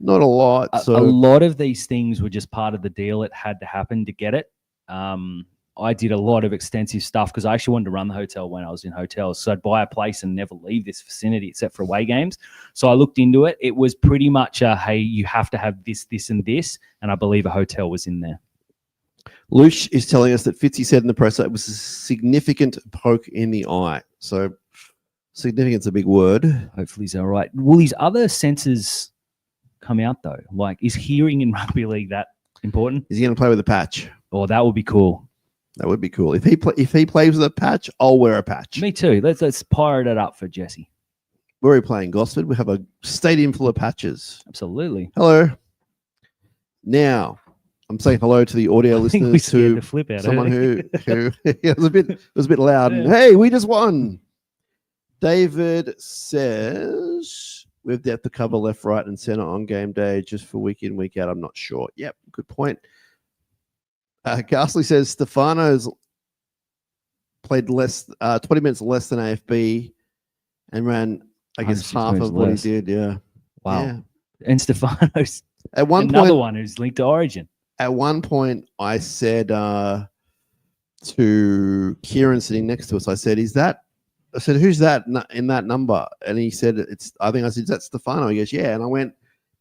not a lot. A lot of these things were just part of the deal. It had to happen to get it. I did a lot of extensive stuff because I actually wanted to run the hotel when I was in hotels. So I'd buy a place and never leave this vicinity except for away games. So I looked into it. It was pretty much hey, you have to have this, this, and this. And I believe a hotel was in there. Lush is telling us that Fitzy said in the presser it was a significant poke in the eye. So significant's a big word. Hopefully he's all right. Will his other senses come out though? Like, is hearing in rugby league that important? Is he going to play with a patch? Oh, that would be cool. That would be cool. If he plays with a patch, I'll wear a patch. Me too. Let's pirate it up for Jesse. Where are we playing? Gosford. We have a stadium full of patches. Absolutely. Hello. Now, I'm saying hello to the audio I think we listeners scared to the flip out someone early. who it was a bit loud. Yeah. And, hey, we just won. David says we have depth to cover left, right, and center on game day just for week in, week out. I'm not sure. Yep, good point. Ghastly says Stefano's played 20 minutes less than AFB and ran, I guess, 106 half minutes of what less. he did. Yeah. Wow. Yeah. And Stefano's At one another point, one who's linked to Origin. At one point, I said to Kieran sitting next to us, I said, who's that in that number? And he said, I think I said, is that Stefano? He goes, yeah. And I went,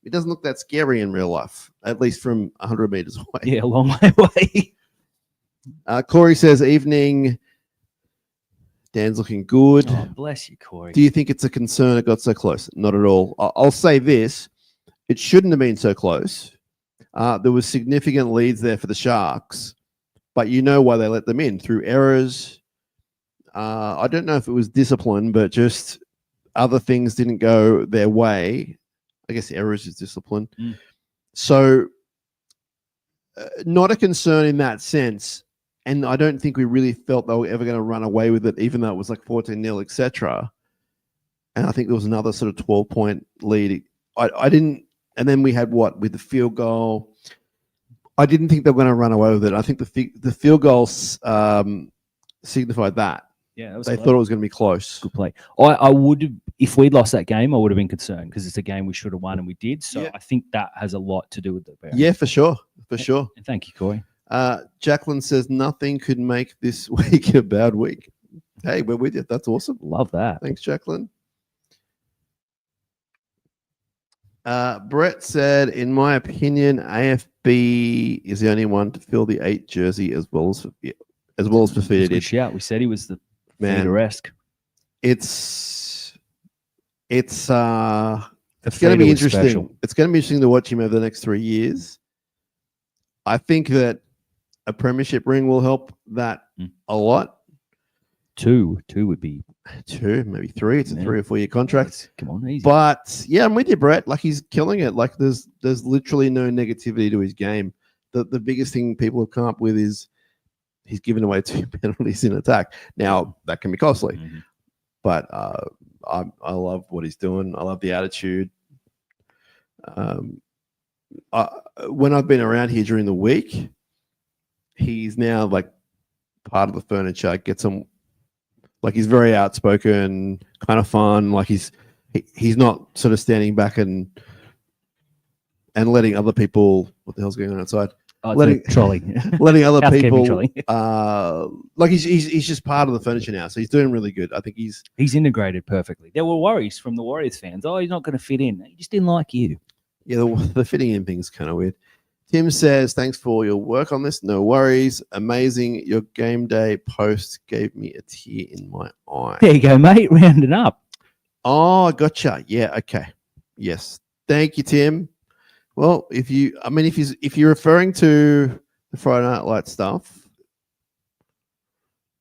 it doesn't look that scary in real life, at least from 100 meters away. Yeah, a long way away. Corey says, evening. Dan's looking good. Oh, bless you, Corey. Do you think it's a concern it got so close? Not at all. I'll say this. It shouldn't have been so close. There was significant leads there for the Sharks, but you know why they let them in, through errors. I don't know if it was discipline, but just other things didn't go their way. I guess errors is discipline. Mm. So not a concern in that sense. And I don't think we really felt they were ever going to run away with it, even though it was like 14-0, etc. And I think there was another sort of 12-point lead. I didn't. And then we had with the field goal. I didn't think they were going to run away with it. I think the field goal signified that. Yeah, they thought it was going to be close. Good play. I would have, if we'd lost that game, I would have been concerned because it's a game we should have won and we did. So Yeah. I think that has a lot to do with the Bears. Yeah, for sure. For sure. And thank you, Corey. Jacqueline says nothing could make this week a bad week. Hey, we're with you. That's awesome. Love that. Thanks, Jacqueline. Brett said, in my opinion, AFB is the only one to fill the 8 jersey as well as Fafita did. Shout. We said he was the Man, Fafita-esque. it's going to Fafita be was interesting. special. It's going to be interesting to watch him over the next 3 years. I think that a premiership ring will help that a lot. 2 would be 2, maybe 3. It's a 3 or 4 year contract. Come on, easy. But yeah, I'm with you, Brett. Like, he's killing it. Like, there's literally no negativity to his game. The biggest thing people have come up with is he's given away 2 penalties in attack. Now that can be costly, but I love what he's doing. I love the attitude. When I've been around here during the week, he's now like part of the furniture. Gets him. Like, he's very outspoken, kind of fun. Like, he's not sort of standing back and letting other people. What the hell's going on outside? Oh, it's letting a trolley. letting other Housekeeping people. trolley. Like, he's just part of the furniture now, so he's doing really good. I think he's integrated perfectly. There were worries from the Warriors fans. Oh, he's not going to fit in. He just didn't like you. Yeah, the fitting in thing's kind of weird. Tim says, thanks for your work on this. No worries. Amazing. Your game day post gave me a tear in my eye. There you go, mate. Rounding up. Oh, gotcha. Yeah, okay. Yes. Thank you, Tim. Well, if you're referring to the Friday Night Light stuff,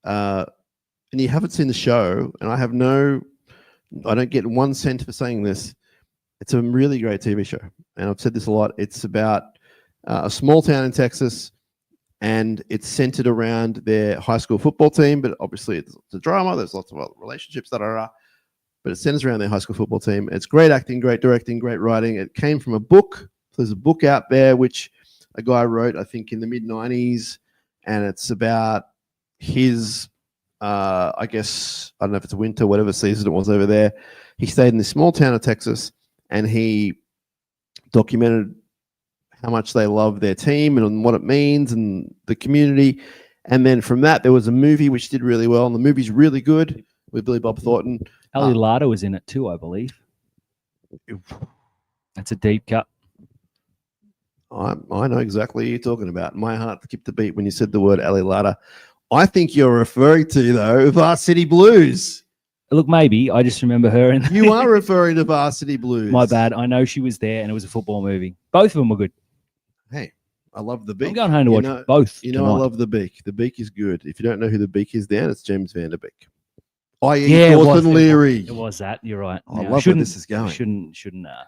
and you haven't seen the show, and I don't get 1 cent for saying this, it's a really great TV show. And I've said this a lot. It's about a small town in Texas, and it's centered around their high school football team. But obviously, it's a drama. There's lots of other relationships but it centers around their high school football team. It's great acting, great directing, great writing. It came from a book. There's a book out there which a guy wrote, I think, in the mid-90s, and it's about his, I guess, I don't know if it's winter, whatever season it was over there. He stayed in this small town of Texas, and he documented how much they love their team and what it means and the community. And then from that, there was a movie which did really well, and the movie's really good with Billy Bob Thornton. Ali Larder was in it too, I believe. That's a deep cut. I know exactly what you're talking about. My heart skipped a beat when you said the word Ali Larder. I think you're referring to, though, Varsity Blues. Look, maybe. I just remember her. You are referring to Varsity Blues. My bad. I know she was there, and it was a football movie. Both of them were good. Hey, I love The Beak. I'm going home to watch both. You know, tonight. I love The Beak. The Beak is good. If you don't know who The Beak is, Dan, it's James Van Der Beek. I.e. Yeah, Thornton Leary. It was that. You're right. I love where this is going. Shouldn't. Yeah.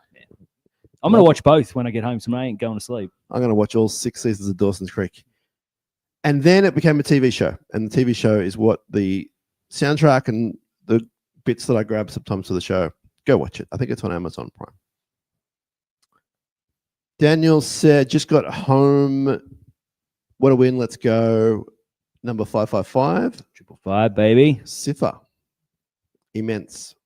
I'm going to watch both when I get home tonight. I ain't going to sleep. I'm going to watch all 6 seasons of Dawson's Creek. And then it became a TV show. And the TV show is what the soundtrack and the bits that I grab sometimes for the show. Go watch it. I think it's on Amazon Prime. Daniel said, just got home. What a win. Let's go. Number 555. 555, baby. Cipher. Immense.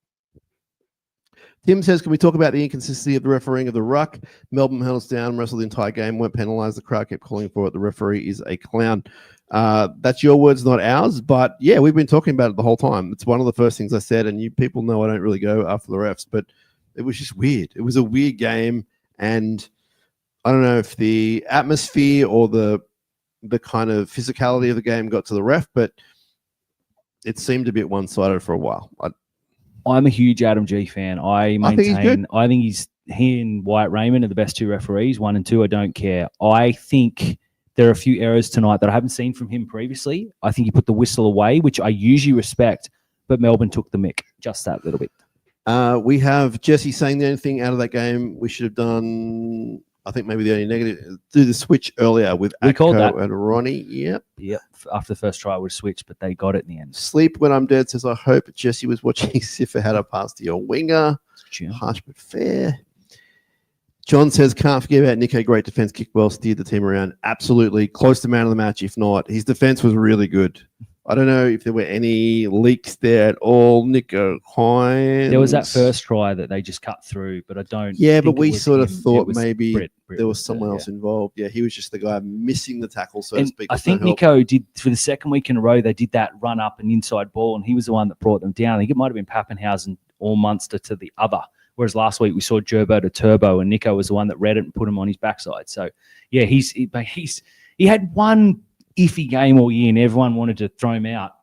Tim says, can we talk about the inconsistency of the refereeing of the ruck? Melbourne held us down, wrestled the entire game, weren't penalised. The crowd kept calling for it. The referee is a clown. That's your words, not ours. But yeah, we've been talking about it the whole time. It's one of the first things I said, and you people know I don't really go after the refs, but it was just weird. It was a weird game, and I don't know if the atmosphere or the kind of physicality of the game got to the ref, but it seemed a bit one-sided for a while. I'm a huge Adam G fan. I think he and Wyatt Raymond are the best two referees, 1 and 2. I don't care. I think there are a few errors tonight that I haven't seen from him previously. I think he put the whistle away, which I usually respect, but Melbourne took the mick just that little bit. We have Jesse saying the only thing out of that game we should have done, I think maybe the only negative, do the switch earlier with Atco and Ronnie. Yep. After the first try, I would have switched, but they got it in the end. Sleep When I'm Dead says, I hope Jesse was watching Siffer had a pass to your winger. Harsh but fair. John says, can't forget about Nico. Great defense, kicked well, steered the team around. Absolutely. Close to man of the match, if not. His defense was really good. I don't know if there were any leaks there at all. Nico Hines. There was that first try that they just cut through, but I don't. Yeah, but we sort of thought maybe Britt there was someone else involved. Yeah, he was just the guy missing the tackle, so to speak. I think Nico did, for the second week in a row, they did that run up and inside ball, and he was the one that brought them down. I think it might have been Pappenhausen or Munster to the other. Whereas last week we saw Gerbo to Turbo, and Nico was the one that read it and put him on his backside. So, yeah, he had one iffy game all year, and everyone wanted to throw him out.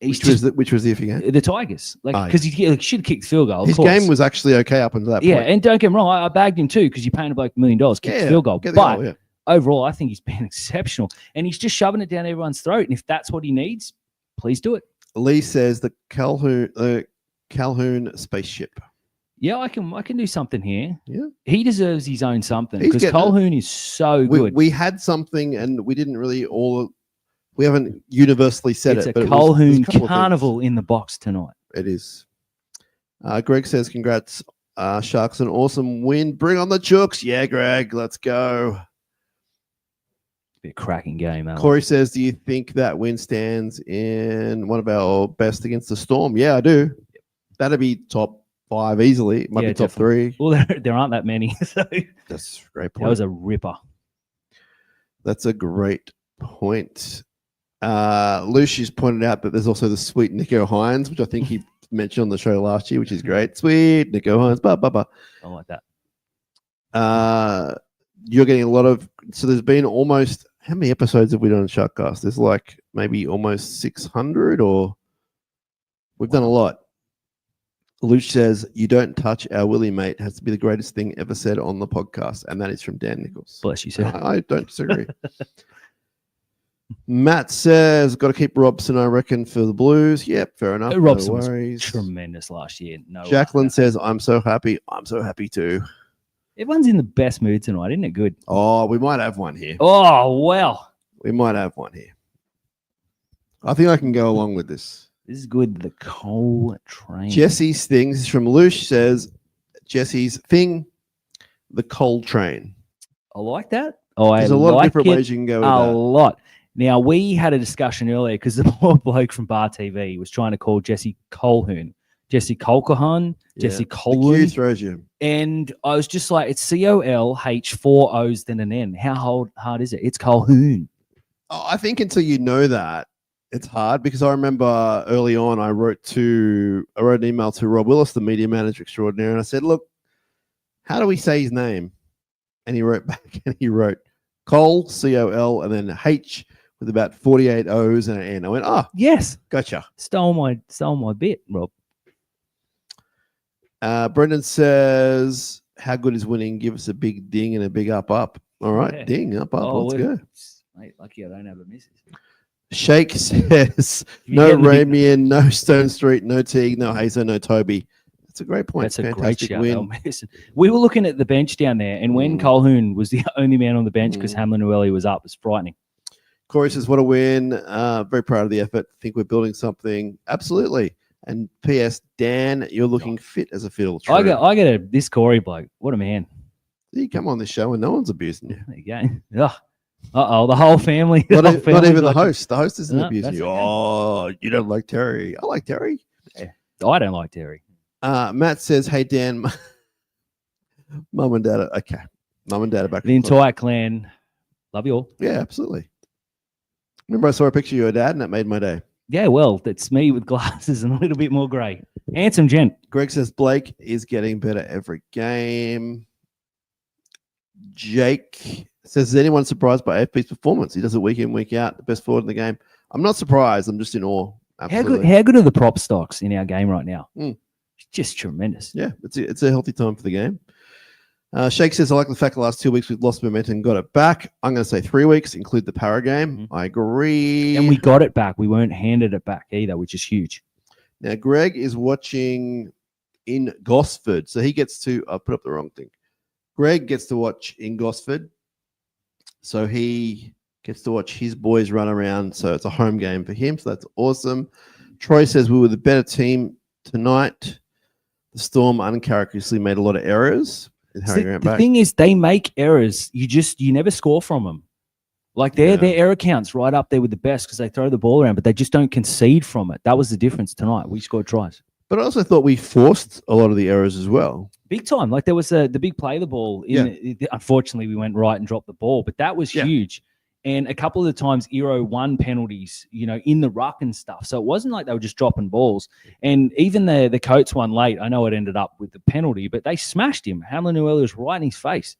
Which was the iffy game? The Tigers, because he should have kicked the field goal. His game was actually okay up until that point. Yeah, and don't get me wrong, I bagged him too because you're paying him like $1 million, kick the field goal. But overall, I think he's been exceptional, and he's just shoving it down everyone's throat. And if that's what he needs, please do it. Lee says the Calhoun spaceship. Yeah, I can do something here. Yeah, he deserves his own something because Calhoun is so good. We had something, and we didn't really we haven't universally said it's it. It's a Calhoun carnival in the box tonight. It is. Greg says, "Congrats, Sharks! An awesome win. Bring on the Chooks." Yeah, Greg, let's go. Be a cracking game, Alan. Corey says, "Do you think that win stands in one of our best against the Storm?" Yeah, I do. That'd be top 5 easily. It might be top 3. Well, there aren't that many. So that's a great point. That was a ripper. That's a great point. Lucius pointed out that there's also the sweet Nico Hines, which I think he mentioned on the show last year, which is great. Sweet Nico Hines. I like that. You're getting a lot of. So there's been almost. How many episodes have we done on SharkCast? There's like maybe almost 600, or we've done a lot. Luch says, you don't touch our Willie, mate. Has to be the greatest thing ever said on the podcast. And that is from Dan Nichols. Bless you, sir. I don't disagree. Matt says, got to keep Robson, I reckon, for the Blues. Yep, fair enough. Robson was tremendous last year. Jacqueline says, I'm so happy. I'm so happy too. Everyone's in the best mood tonight, isn't it good? Oh, we might have one here. Oh, well. We might have one here. I think I can go along with this. This is good. The coal train. Jesse's thing, this is from Lush, says, Jesse's thing, the coal train. I like that. Oh, there's a lot of different ways you can go with that. A lot. Now, we had a discussion earlier because the poor bloke from Bar TV was trying to call Jesse Colhoun, Jesse Colquhoun, Jesse Colhoun. The Q throws you. And I was just like, it's COLH, 4 O's, then an N. How hard is it? It's Colhoun. I think until you know that, it's hard because I remember early on I wrote an email to Rob Willis, the media manager extraordinaire, and I said, "Look, how do we say his name?" And he wrote back and he wrote Cole, C-O-L, and then H with about 48 O's and an N. I went, "Oh, Yes. gotcha." Stole my bit, Rob. Brendan says, "How good is winning? Give us a big ding and a big up. All right, Yeah. ding up. Let's go." Mate, lucky I don't have a missus. Shake says, You "No getting the big- Ramian, no Stone Street, no Teague, no Hazer, no Toby." That's a great point. That's a great Fantastic shout. win. We were looking at the bench down there, and when Colquhoun was the only man on the bench because Hamlin Ueli was up, it was frightening. Corey says, "What a win. Very proud of the effort. Think we're building something." Absolutely. And P.S. Dan, you're looking fit as a fiddle. True. I get this Corey bloke. What a man. You come on this show and no one's abusing you. There you go. Ugh. Uh-oh, the whole family. Not even the like- host. The host isn't No, abusing that's you. okay. Oh, you don't like Terry. I like Terry. I don't like Terry. Matt says, "Hey, Dan, mum and dad." Okay. Mum and dad are back. The entire clan. Love you all. Yeah, absolutely. Remember I saw a picture of your dad and that made my day. Yeah, well, that's me with glasses and a little bit more grey. Handsome gent. Greg says, "Blake is getting better every game." Jake says, "Is anyone surprised by AFP's performance? He does it week in, week out, the best forward in the game." I'm not surprised. I'm just in awe. Absolutely. How good are the prop stocks in our game right now? Mm. Just tremendous. Yeah, it's a healthy time for the game. Shake says, "I like the fact the last 2 weeks we've lost momentum and got it back." I'm going to say 3 weeks, include the para game. I agree. And we got it back. We weren't handed it back either, which is huge. Now, Greg is watching in Gosford. So he gets to, I put up the wrong thing. Greg gets to watch in Gosford. So he gets to watch his boys run around. So it's a home game for him. So that's awesome. Troy says, "We were the better team tonight. The Storm uncharacteristically made a lot of errors." The thing is, they make errors. You never score from them. Like their error counts right up there with the best because they throw the ball around, but they just don't concede from it. That was the difference tonight. We scored tries. But I also thought we forced a lot of the errors as well. Big time. Like there was the big play of the ball. Unfortunately, we went right and dropped the ball, but that was huge. And a couple of the times, Eero won penalties, in the ruck and stuff. So it wasn't like they were just dropping balls. And even the Coates one late, I know it ended up with the penalty, but they smashed him. Hamlin Ueli was right in his face.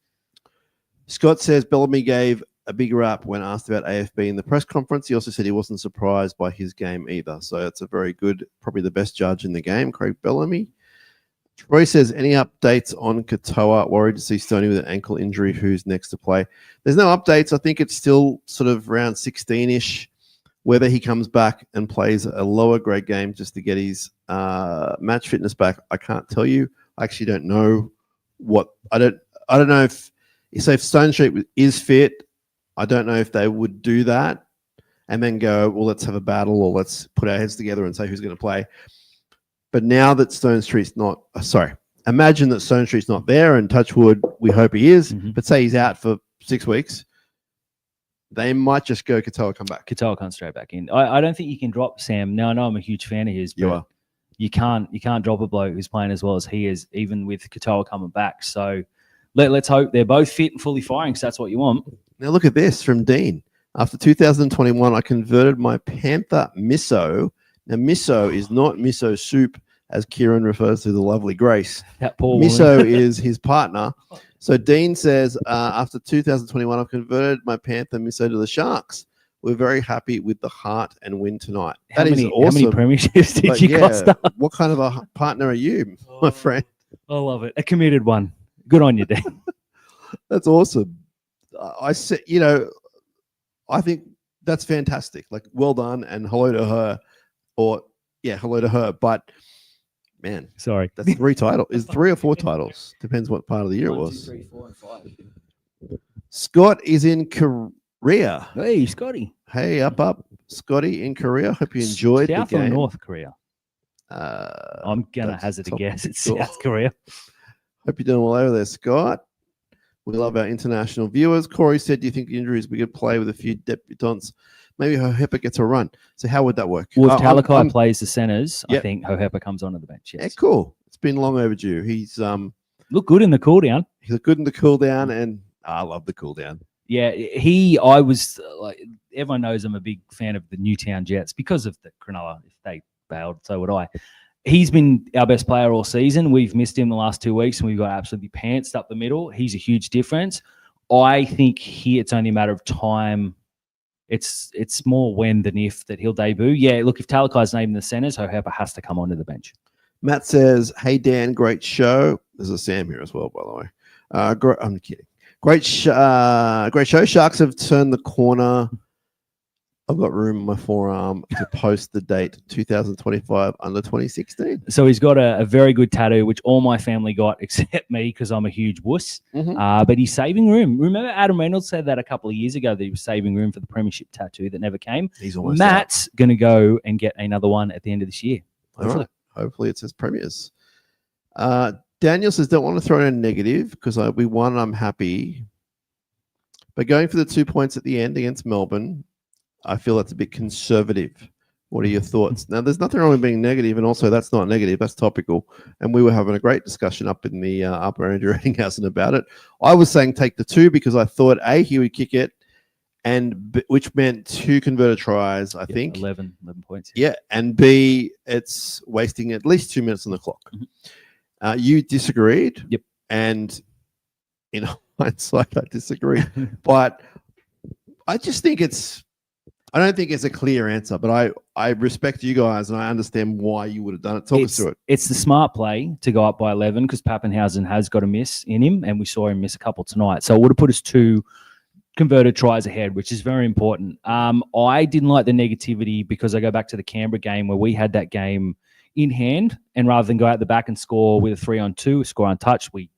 Scott says Bellamy gave a big rap when asked about AFB in the press conference. He also said he wasn't surprised by his game either. So it's a very good, probably the best judge in the game, Craig Bellamy. Troy says, "Any updates on Katoa? Worried to see Stoney with an ankle injury. Who's next to play?" There's no updates. I think it's still sort of around 16-ish. Whether he comes back and plays a lower grade game just to get his match fitness back, I can't tell you. I actually don't know I don't know if Stone Street is fit. I don't know if they would do that and then go, "Well, let's have a battle or let's put our heads together and say who's going to play." But now that Stone Street's not, imagine that Stone Street's not there and touch wood, we hope he is, but say he's out for 6 weeks, they might just go, Katoa, come back. Katoa comes straight back in. I don't think you can drop Sam. Now, I know I'm a huge fan of his, but you can't drop a bloke who's playing as well as he is, even with Katoa coming back. So let's hope they're both fit and fully firing, because that's what you want. Now look at this from Dean. "After 2021, I converted my Panther miso." Now, miso is not miso soup, as Kieran refers to the lovely Grace. That poor Miso woman. is his partner. So Dean says, "After 2021, I've converted my Panther miso to the Sharks. We're very happy with the heart and win tonight." That is awesome. How many premierships did you cost up? What kind of a partner are you, my friend? I love it. A committed one. Good on you, Dean. That's awesome. I said, I think that's fantastic. Like, well done and hello to her. Hello to her. But man, sorry, that's 3 titles. Is 3 or 4 titles? Depends what part of the year it was. 1, 2, 3, 4, and 5. Scott is in Korea. Hey, Scotty. Hey, up, Scotty in Korea. Hope you enjoyed South the game. or North Korea? I'm gonna hazard a guess. It's South Korea. Hope you're doing well over there, Scott. We love our international viewers. Corey said, "Do you think the injuries we could play with a few debutants? Maybe Hohepa gets a run." So how would that work? Well, if Talakai plays the centers, Yep. I think Hohepa comes onto the bench. Yes. Yeah, cool. It's been long overdue. He's looked good in the cool down. he looked good in the cool down, and I love the cool down. Yeah, I was like, everyone knows I'm a big fan of the Newtown Jets because of the Cronulla. If they bailed, so would I. He's been our best player all season. We've missed him the last 2 weeks, and we've got absolutely pantsed up the middle. He's a huge difference. I think here it's only a matter of time. It's more when than if that he'll debut. Yeah, look, if Talakai's named in the centres, Hohepa has to come onto the bench. Matt says, "Hey Dan, great show." There's a Sam here as well, by the way. I'm kidding. Great show. Sharks have turned the corner. I've got room in my forearm to post the date 2025 under 2016. So he's got a very good tattoo, which all my family got except me because I'm a huge wuss. But he's saving room. Remember Adam Reynolds said that a couple of years ago that he was saving room for the premiership tattoo that never came. He's almost Matt's going to go and get another one at the end of this year. Hopefully, hopefully it says premiers. Daniel says, don't want to throw in a negative because we won and I'm happy. But going for the 2 points at the end against Melbourne, I feel that's a bit conservative. What are your thoughts? Now, there's nothing wrong with being negative, and also that's not negative, that's topical. And we were having a great discussion up in the upper Andrew Reddinghausen about it. I was saying take the 2 because I thought, A, he would kick it, and which meant 2 converted tries, I think. 11 points. Yeah, and B, it's wasting at least 2 minutes on the clock. You disagreed. Yep. And in hindsight, I disagree. But I just think I don't think it's a clear answer, but I respect you guys and I understand why you would have done it. Talk us through it. It's the smart play to go up by 11 because Pappenhausen has got a miss in him, and we saw him miss a couple tonight. So it would have put us 2 converted tries ahead, which is very important. I didn't like the negativity because I go back to the Canberra game where we had that game in hand, and rather than go out the back and score with a 3-on-2, score untouched, we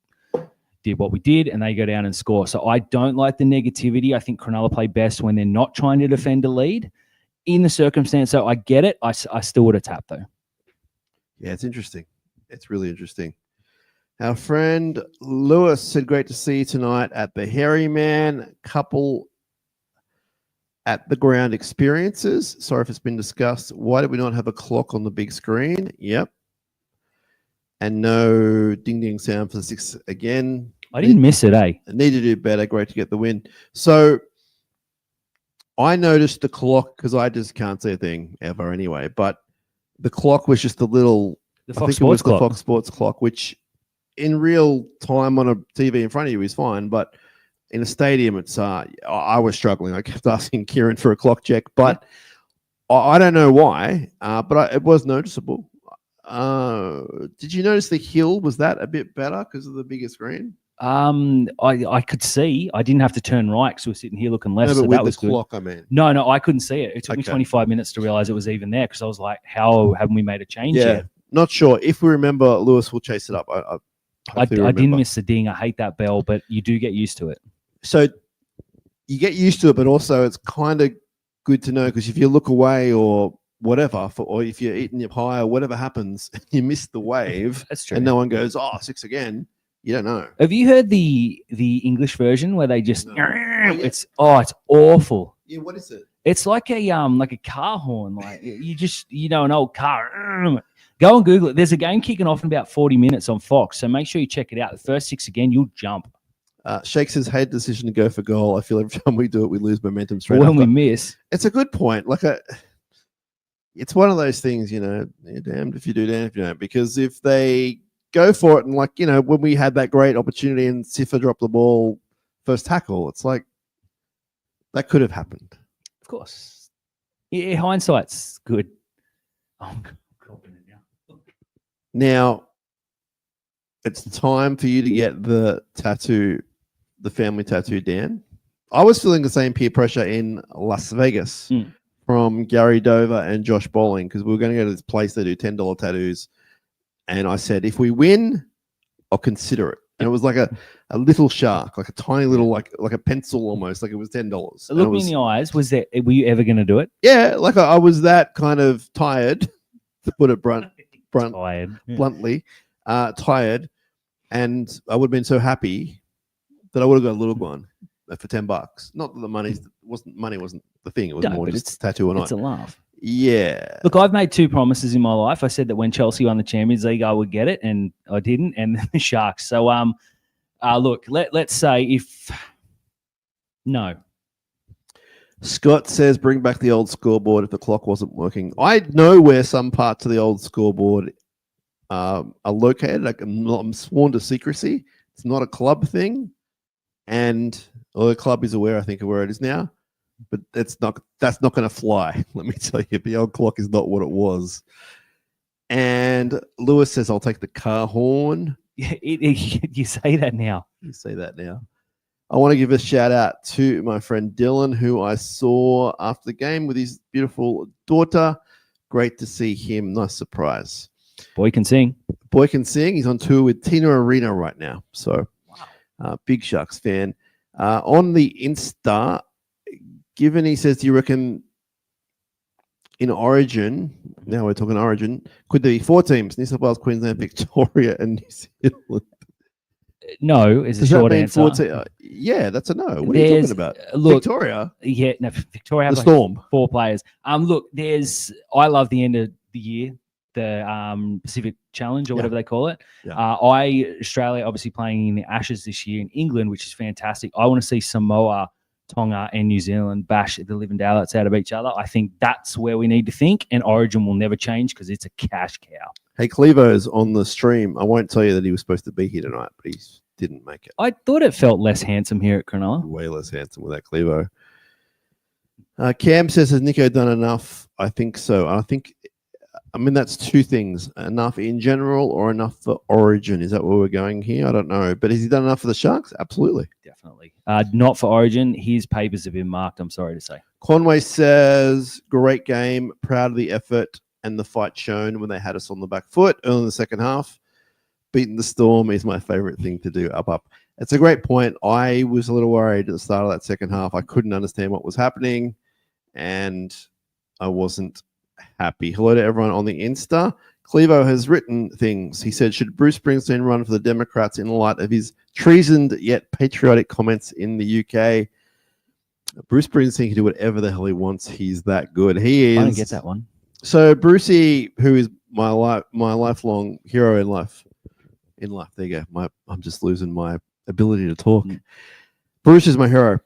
did what we did, and they go down and score. So I don't like the negativity. I think Cronulla play best when they're not trying to defend a lead. In the circumstance, so I get it. I still would have tapped, though. Yeah, it's interesting. It's really interesting. Our friend Lewis said, great to see you tonight at the Hairy Man. Couple at the ground experiences. Sorry if it's been discussed. Why did we not have a clock on the big screen? Yep. And no ding-ding sound for the 6 again. I didn't miss it, eh? Need to do better. Great to get the win. So I noticed the clock because I just can't see a thing ever anyway. But the clock was just a little. The Fox Sports clock. The Fox Sports clock, which in real time on a TV in front of you is fine, but in a stadium, it's. I was struggling. I kept asking Kieran for a clock check, but I don't know why. But it was noticeable. Did you notice the hill? Was that a bit better because of the bigger screen? I could see. I didn't have to turn right because we were sitting here looking left. No, but so with that was the clock, I mean. No, I couldn't see it. It took me 25 minutes to realize it was even there because I was like, how haven't we made a change yet? Not sure. If we remember, Lewis will chase it up. I didn't miss the ding. I hate that bell, but you do get used to it. So you get used to it, but also it's kind of good to know because if you look away or whatever, or if you're eating your pie or whatever happens, you miss the wave. That's true. And no one goes, 6 again. You don't know. Have you heard the English version where they just? No. It's awful. Yeah, what is it? It's like a car horn. Like an old car. Go and Google it. There's a game kicking off in about 40 minutes on Fox, so make sure you check it out. The first 6 again, you'll jump. Shake says, "Hey, decision to go for goal. I feel every time we do it, we lose momentum straight when after." We miss. It's a good point. It's one of those things, you're damned if you do, damned if you don't. Because if they go for it, and when we had that great opportunity and Siffer dropped the ball first tackle, it's like that could have happened. Of course. Yeah, hindsight's good. I'm copying it now. Now, it's time for you to get the tattoo, the family tattoo, Dan. I was feeling the same peer pressure in Las Vegas from Gary Dover and Josh Bowling because we were going to go to this place they do $10 tattoos. And I said, if we win, I'll consider it. And it was like a little shark, like a tiny little, like a pencil almost, like it was $10. Look me in the eyes. Were you ever going to do it? Yeah, like I was that kind of tired, to put it bluntly, tired. And I would have been so happy that I would have got a little one for $10. Not that the money wasn't the thing. It was more just a tattoo or not. It's a laugh. Yeah. Look, I've made 2 promises in my life. I said that when Chelsea won the Champions League, I would get it, and I didn't. And then the Sharks. So, look, let's say if No. Scott says, bring back the old scoreboard if the clock wasn't working. I know where some parts of the old scoreboard are located. I'm sworn to secrecy. It's not a club thing. And the club is aware, I think, of where it is now. But that's not going to fly. Let me tell you, the old clock is not what it was. And Lewis says, I'll take the car horn. You say that now. You say that now. I want to give a shout out to my friend Dylan, who I saw after the game with his beautiful daughter. Great to see him. Nice surprise. Boy can sing. Boy can sing. He's on tour with Tina Arena right now. So, big Sharks fan. On the Insta, given he says, do you reckon in Origin, now we're talking Origin, could there be 4 teams, New South Wales, Queensland, Victoria, and New Zealand? No, is a short answer. Yeah, that's a no. What are you talking about? Look, Victoria? Yeah, no, Victoria have the Storm. 4 players. Look, I love the end of the year, the Pacific Challenge or whatever they call it. Yeah. Australia obviously playing in the Ashes this year in England, which is fantastic. I want to see Samoa, Tonga, and New Zealand bash the living daylights out of each other. I think that's where we need to think, and Origin will never change because it's a cash cow. Hey, Clevo's on the stream. I won't tell you that he was supposed to be here tonight, but he didn't make it. I thought it felt less handsome here at Cronulla. Way less handsome without Clevo. Cam says, has Nico done enough? I think so. I mean, that's 2 things. Enough in general or enough for Origin? Is that where we're going here? I don't know. But has he done enough for the Sharks? Absolutely. Definitely. Not for Origin. His papers have been marked, I'm sorry to say. Conway says, great game. Proud of the effort and the fight shown when they had us on the back foot early in the second half. Beating the Storm is my favorite thing to do. Up. It's a great point. I was a little worried at the start of that second half. I couldn't understand what was happening, and I wasn't happy. Hello to everyone on the Insta. Clevo has written things. He said, should Bruce Springsteen run for the Democrats in light of his treasoned yet patriotic comments in the UK? Bruce Springsteen can do whatever the hell he wants. He's that good. He is. I don't get that one. So Brucey, who is my lifelong hero in life. There you go. I'm just losing my ability to talk. Bruce is my hero.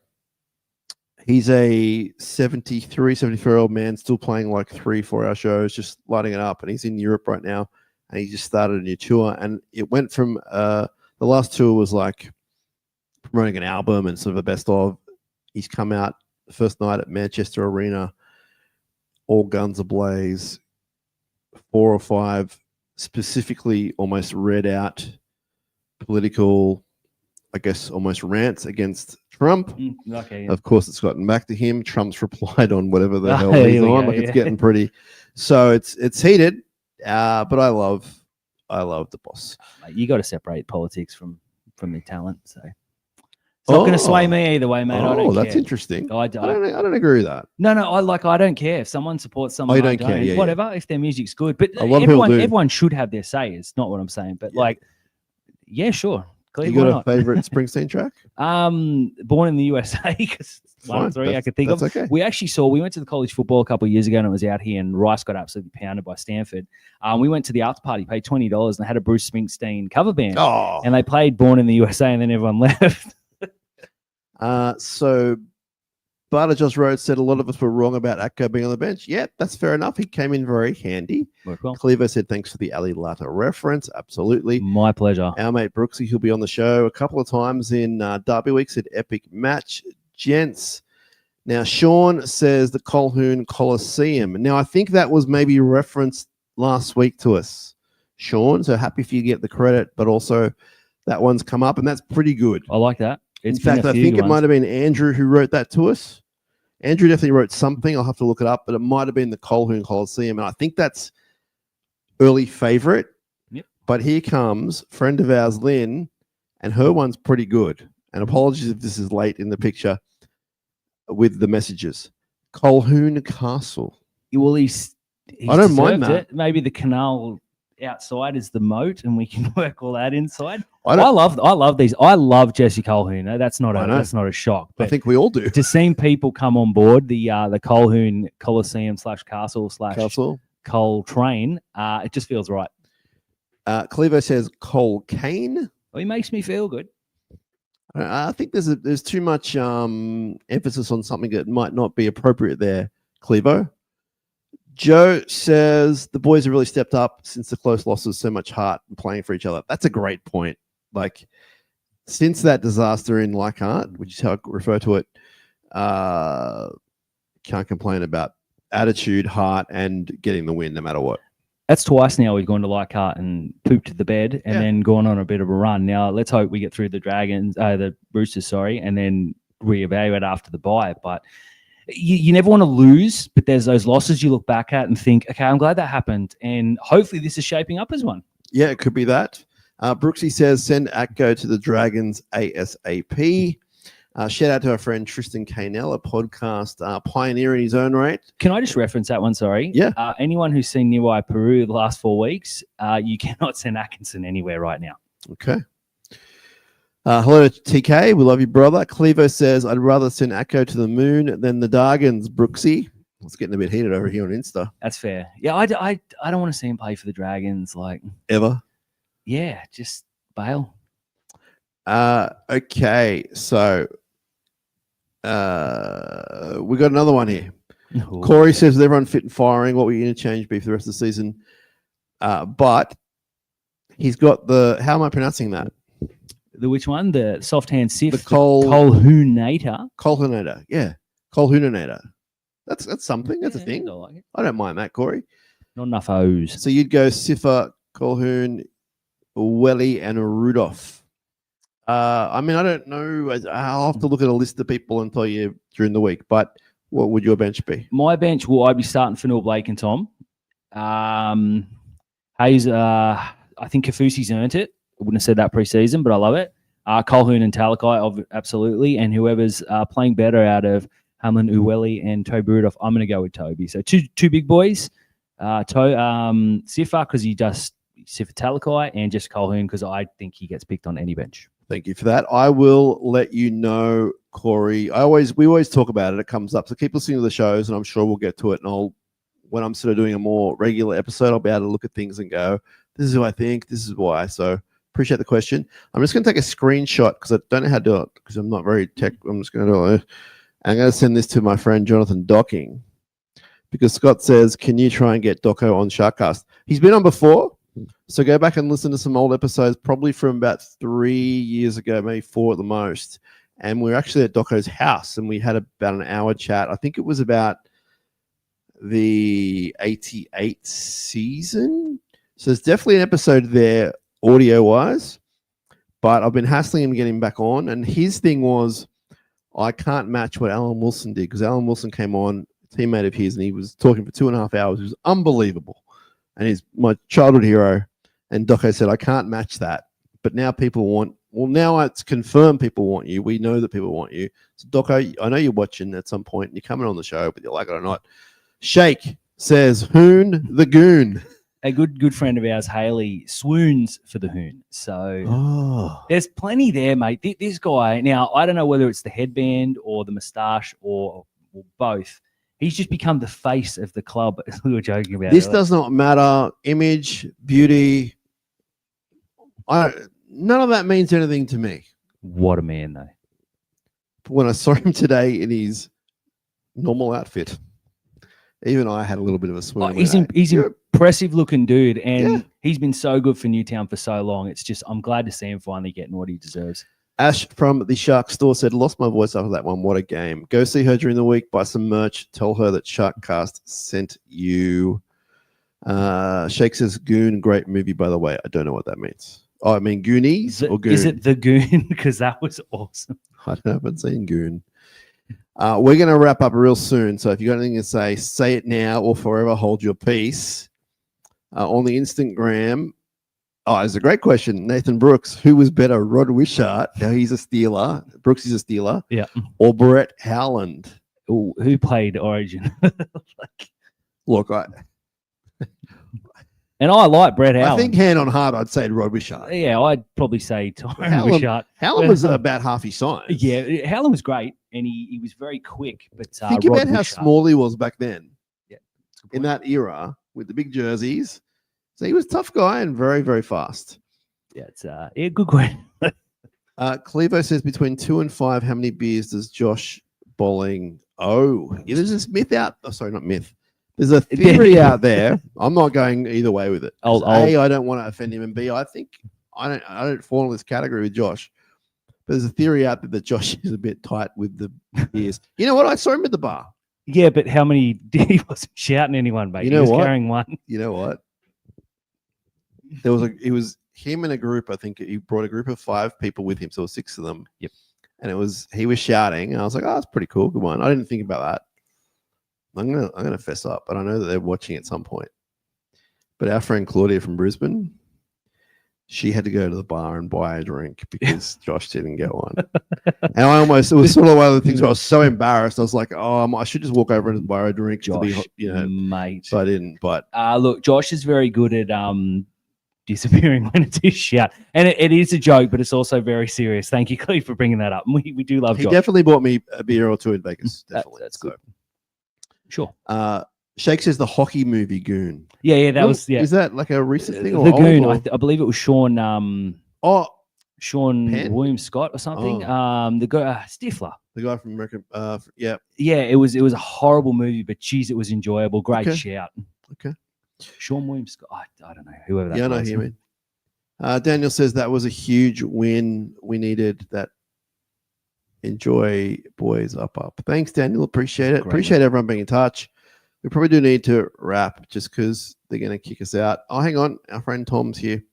He's a 74-year-old man still playing like 3-4 hour shows, just lighting it up. And he's in Europe right now. And he just started a new tour. And it went from the last tour was like promoting an album and sort of a best of. He's come out the first night at Manchester Arena, all guns ablaze, 4 or 5 specifically almost read out political, I guess, almost rants against Trump. Okay, yeah. Of course, it's gotten back to him. Trump's replied on whatever the hell he's on. It's getting pretty. So it's heated, but I love the boss. Mate, you got to separate politics from the talent. So it's not going to sway me either way, mate. I don't that's care. interesting. I don't agree with that. No, I don't care if someone supports someone. You don't care. Yeah, whatever. If their music's good, but a lot of people do. Everyone should have their say. It's not what I'm saying, but yeah, sure. You got a favorite Springsteen track? Born in the USA, because 1 of 3 I could think of. Okay. We went to the college football a couple of years ago, and it was out here, and Rice got absolutely pounded by Stanford. We went to the after party, paid $20, and they had a Bruce Springsteen cover band. Oh. And they played Born in the USA, and then everyone left. So Barter Josh Rhodes said a lot of us were wrong about Atco being on the bench. Yeah, that's fair enough. He came in very handy. Well. Clevo said thanks for the Ali Latta reference. Absolutely. My pleasure. Our mate Brooksy, he'll be on the show a couple of times in Derby Week, said epic match. Gents. Now, Sean says the Colquhoun Coliseum. Now, I think that was maybe referenced last week to us, Sean. So happy for you to get the credit, but also that one's come up, and that's pretty good. I like that. In fact, I think it might have been Andrew who wrote that to us. Andrew definitely wrote something. I'll have to look it up, but it might have been the Colquhoun Coliseum. And I think that's early favorite. Yep. But here comes friend of ours, Lynn, and her one's pretty good. And apologies if this is late in the picture with the messages. Colquhoun Castle. Well, he's I don't mind that. It. Maybe the canal outside is the moat, and we can work all that inside. I love these. I love Jesse Colquhoun. That's not a shock. I think we all do. To seeing people come on board the Colquhoun Coliseum /Castle Col train, it just feels right. Clevo says Colquhoun. Well, he makes me feel good. I think there's too much emphasis on something that might not be appropriate there, Clevo. Joe says the boys have really stepped up since the close losses, so much heart and playing for each other. That's a great point. Like, since that disaster in Leichhardt, which is how I refer to it, can't complain about attitude, heart, and getting the win no matter what. That's twice now we've gone to Leichhardt and pooped the bed and then gone on a bit of a run. Now, let's hope we get through the Roosters, and then reevaluate after the bye. But you never want to lose, but there's those losses you look back at and think, okay, I'm glad that happened. And hopefully this is shaping up as one. Yeah, it could be that. Brooksy says, send Atco to the Dragons ASAP. Shout out to our friend Tristan Canell, a podcast pioneer in his own right. Can I just reference that one? Sorry. Yeah. Anyone who's seen Niwai Peru the last 4 weeks, you cannot send Atkinson anywhere right now. Okay. Hello to TK. We love you, brother. Clevo says, I'd rather send Atco to the moon than the Dargans, Brooksy. It's getting a bit heated over here on Insta. That's fair. Yeah, I don't want to see him play for the Dragons. Like, ever? Yeah, just bail. Okay, so we got another one here. Ooh. Corey says, with everyone fit and firing, what will your interchange be for the rest of the season? But he's got the, how am I pronouncing that? The which one? The soft hand sift. The Colhunator. Colhunator, yeah. Colhunator. That's something. That's a thing. I like it. I don't mind that, Corey. Not enough O's. So you'd go Siffer, Colhoun, Welly, and Rudolph. I mean, I don't know. I'll have to look at a list of people and tell you during the week. But what would your bench be? My bench, I'd be starting for Neil Blake and Tom. Hayes, I think Kafusi's earned it. I wouldn't have said that preseason, but I love it. Colhoun and Talakai, absolutely. And whoever's playing better out of Hamlin, Uwelli, and Toby Rudolph, I'm going to go with Toby. So two big boys. Sifa, because he just Sifa Talakai, and just Colhoun, because I think he gets picked on any bench. Thank you for that. I will let you know, Corey. We always talk about it. It comes up. So keep listening to the shows, and I'm sure we'll get to it. And when I'm sort of doing a more regular episode, I'll be able to look at things and go, this is who I think, this is why. So appreciate the question. I'm just going to take a screenshot because I don't know how to do it because I'm not very tech. I'm just going to do it. I'm going to send this to my friend Jonathan Docking because Scott says, can you try and get Docko on SharkCast? He's been on before. So go back and listen to some old episodes, probably from about 3 years ago, maybe 4 at the most. And we were actually at Docko's house and we had about an hour chat. I think it was about the 88 season. So there's definitely an episode there audio-wise. But I've been hassling him getting back on. And his thing was, I can't match what Alan Wilson did because Alan Wilson came on, a teammate of his, and he was talking for 2.5 hours. It was unbelievable. And he's my childhood hero. And Doco said, I can't match that. But now people want, now it's confirmed people want you. We know that people want you. So Doco, I know you're watching at some point. And you're coming on the show, whether you like it or not. Shake says, Hoon the Goon. A good friend of ours, Haley, swoons for the Hoon. So there's plenty there, mate. This guy, now, I don't know whether it's the headband or the moustache or both. He's just become the face of the club, as we were joking about. This does not matter. Image, beauty. None of that means anything to me. What a man, though. When I saw him today in his normal outfit, even I had a little bit of a swoon. He's impressive looking dude, and he's been so good for Newtown for so long. It's just, I'm glad to see him finally getting what he deserves. Ash from the Shark store said, lost my voice after that one. What a game. Go see her during the week, buy some merch, tell her that SharkCast sent you. Shake says, Goon, great movie, by the way. I don't know what that means. Oh, I mean Goonies or Goon? Is it The Goon? Because that was awesome. I haven't seen Goon. We're going to wrap up real soon. So if you got anything to say it now or forever hold your peace. On the Instagram, it's a great question. Nathan Brooks, who was better, Rod Wishart? Now he's a Steeler. Brooks is a Steeler. Yeah. Or Brett Howland? Ooh, who played Origin? Look, and I like Brett Howland. I think hand on heart, I'd say Rod Wishart. Yeah, I'd probably say Tyron Wishart. Howland was about half his size. Yeah, Howland was great, and he was very quick. But think about how small he was back then. Yeah, in that era with the big jerseys. So he was a tough guy and very, very fast. Yeah, it's good question. Clevo says between 2 and 5, how many beers does Josh Bolling owe? Yeah, there's this myth out. Oh, sorry, not myth. There's a theory out there. I'm not going either way with it. A, I don't want to offend him, and B, I think I don't fall in this category with Josh. But there's a theory out there that Josh is a bit tight with the beers. You know what? I saw him at the bar. Yeah, but how many? He wasn't shouting anyone, mate. You know he was what? carrying one. You know what? It was him and a group. I think he brought a group of 5 people with him, so it was 6 of them. Yep. And he was shouting, and I was like, "Oh, that's pretty cool. Good one." I didn't think about that. I'm gonna fess up, but I know that they're watching at some point. But our friend Claudia from Brisbane, she had to go to the bar and buy a drink because Josh didn't get one. And it was sort of one of the things where I was so embarrassed. I was like, "Oh, I should just walk over and buy a drink." Josh, mate. So I didn't. But look, Josh is very good at disappearing when it's his shout, and it is a joke, but it's also very serious. Thank you, Cleve, for bringing that up. We do love. He Josh. definitely bought me a beer or two in Vegas. Definitely, that's good. Sure. Shake says the hockey movie Goon. Yeah, that was. Yeah, is that like a recent thing? The Goon. I believe it was Sean. Sean Penn? William Scott or something. The guy Stifler. The guy from American. Yeah. Yeah, it was a horrible movie, but geez, it was enjoyable. Great shout. Okay. Sean William Scott. I don't know whoever that. Yeah, I know him. Daniel says that was a huge win. We needed that. Enjoy, boys. Up. Thanks, Daniel. Appreciate it. Appreciate everyone being in touch. We probably do need to wrap just because they're going to kick us out. Oh, hang on. Our friend Tom's here.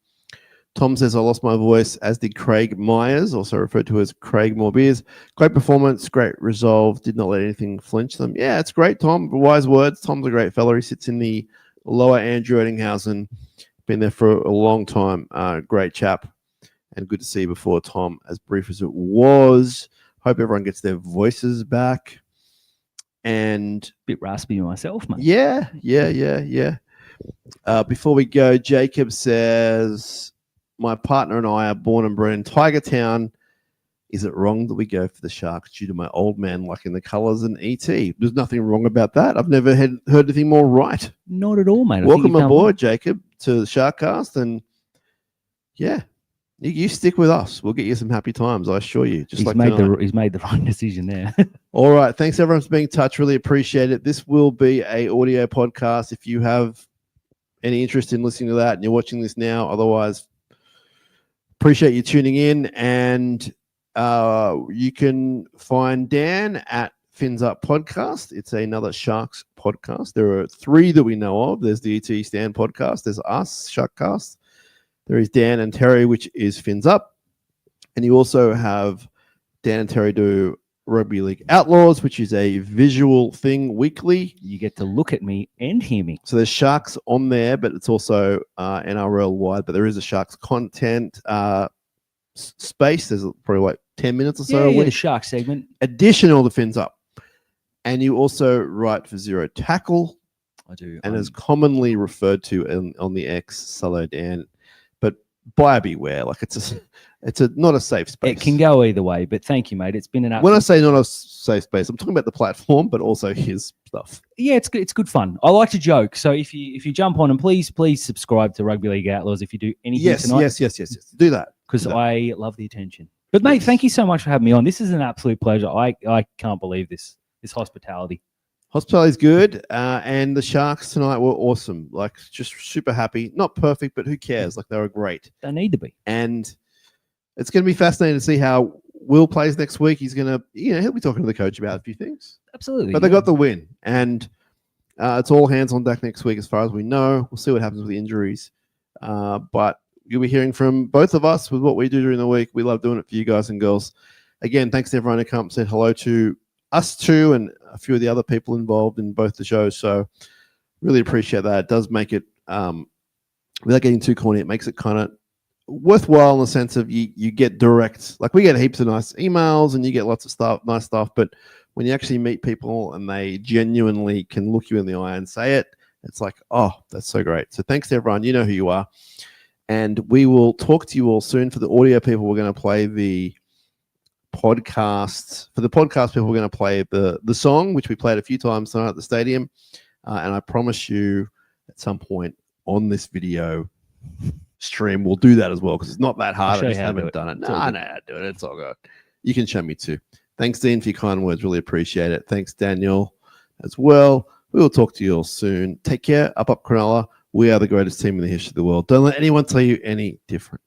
Tom says, I lost my voice, as did Craig Myers, also referred to as Craig Morbeers. Great performance, great resolve, did not let anything flinch them. Yeah, it's great, Tom. Wise words. Tom's a great fella. He sits in the lower Andrew Eddinghausen. Been there for a long time. Great chap. And good to see you before, Tom, as brief as it was. Hope everyone gets their voices back. And bit raspy myself, mate. Yeah. Before we go, Jacob says, my partner and I are born and bred in Tiger Town. Is it wrong that we go for the Sharks due to my old man liking the colours and ET? There's nothing wrong about that. I've never heard anything more right. Not at all, mate. Welcome aboard, Jacob, to the SharkCast. And yeah, you stick with us. We'll get you some happy times, I assure you. He's made the right decision there. All right. Thanks, everyone, for being in touch. Really appreciate it. This will be an audio podcast. If you have any interest in listening to that and you're watching this now, otherwise, appreciate you tuning in. And you can find Dan at Fins Up Podcast. It's another Sharks podcast. There are 3 that we know of. There's the ET Stand podcast. There's us, SharkCast. There is Dan and Terry, which is Fins Up. And you also have Dan and Terry do Rugby League Outlaws, which is a visual thing weekly. You get to look at me and hear me. So there's Sharks on there, but it's also NRL wide. But there is a Sharks content space. There's probably like 10 minutes or so. Yeah, the Shark segment. Additional to Fins Up. And you also write for Zero Tackle. I do. And is commonly referred to on the X, Solo Dan. But buyer beware. Like it's not a safe space. It can go either way, but thank you, mate. It's been an absolute... When I say not a safe space, I'm talking about the platform, but also his stuff. Yeah, it's good fun. I like to joke. So if you jump on and please subscribe to Rugby League Outlaws if you do anything tonight. Yes. Do that. Because I love the attention. But mate, thank you so much for having me on. This is an absolute pleasure. I can't believe this hospitality. Hospitality is good, and the Sharks tonight were awesome. Like, just super happy. Not perfect, but who cares? Like, they were great. They need to be. And it's going to be fascinating to see how Will plays next week. He's going to, he'll be talking to the coach about a few things. Absolutely. But they got the win, and it's all hands on deck next week, as far as we know. We'll see what happens with the injuries. But you'll be hearing from both of us with what we do during the week. We love doing it for you guys and girls. Again, thanks to everyone who come and said hello to us too, and a few of the other people involved in both the shows. So really appreciate that. It does make it, without getting too corny, it makes it kind of worthwhile in the sense of you get direct, like we get heaps of nice emails and you get lots of nice stuff. But when you actually meet people and they genuinely can look you in the eye and say it, it's like, oh, that's so great. So thanks to everyone. You know who you are. And we will talk to you all soon. For the audio people, we're going to play the podcast. For the podcast people, we're going to play the song, which we played a few times tonight at the stadium. And I promise you at some point on this video stream, we'll do that as well because it's not that hard. I'll show I you just how to do haven't it. done it. It's all No, good. no, do it. It's all good. You can show me too. Thanks, Dean, for your kind words. Really appreciate it. Thanks, Daniel, as well. We will talk to you all soon. Take care. Up Cronulla. We are the greatest team in the history of the world. Don't let anyone tell you any different.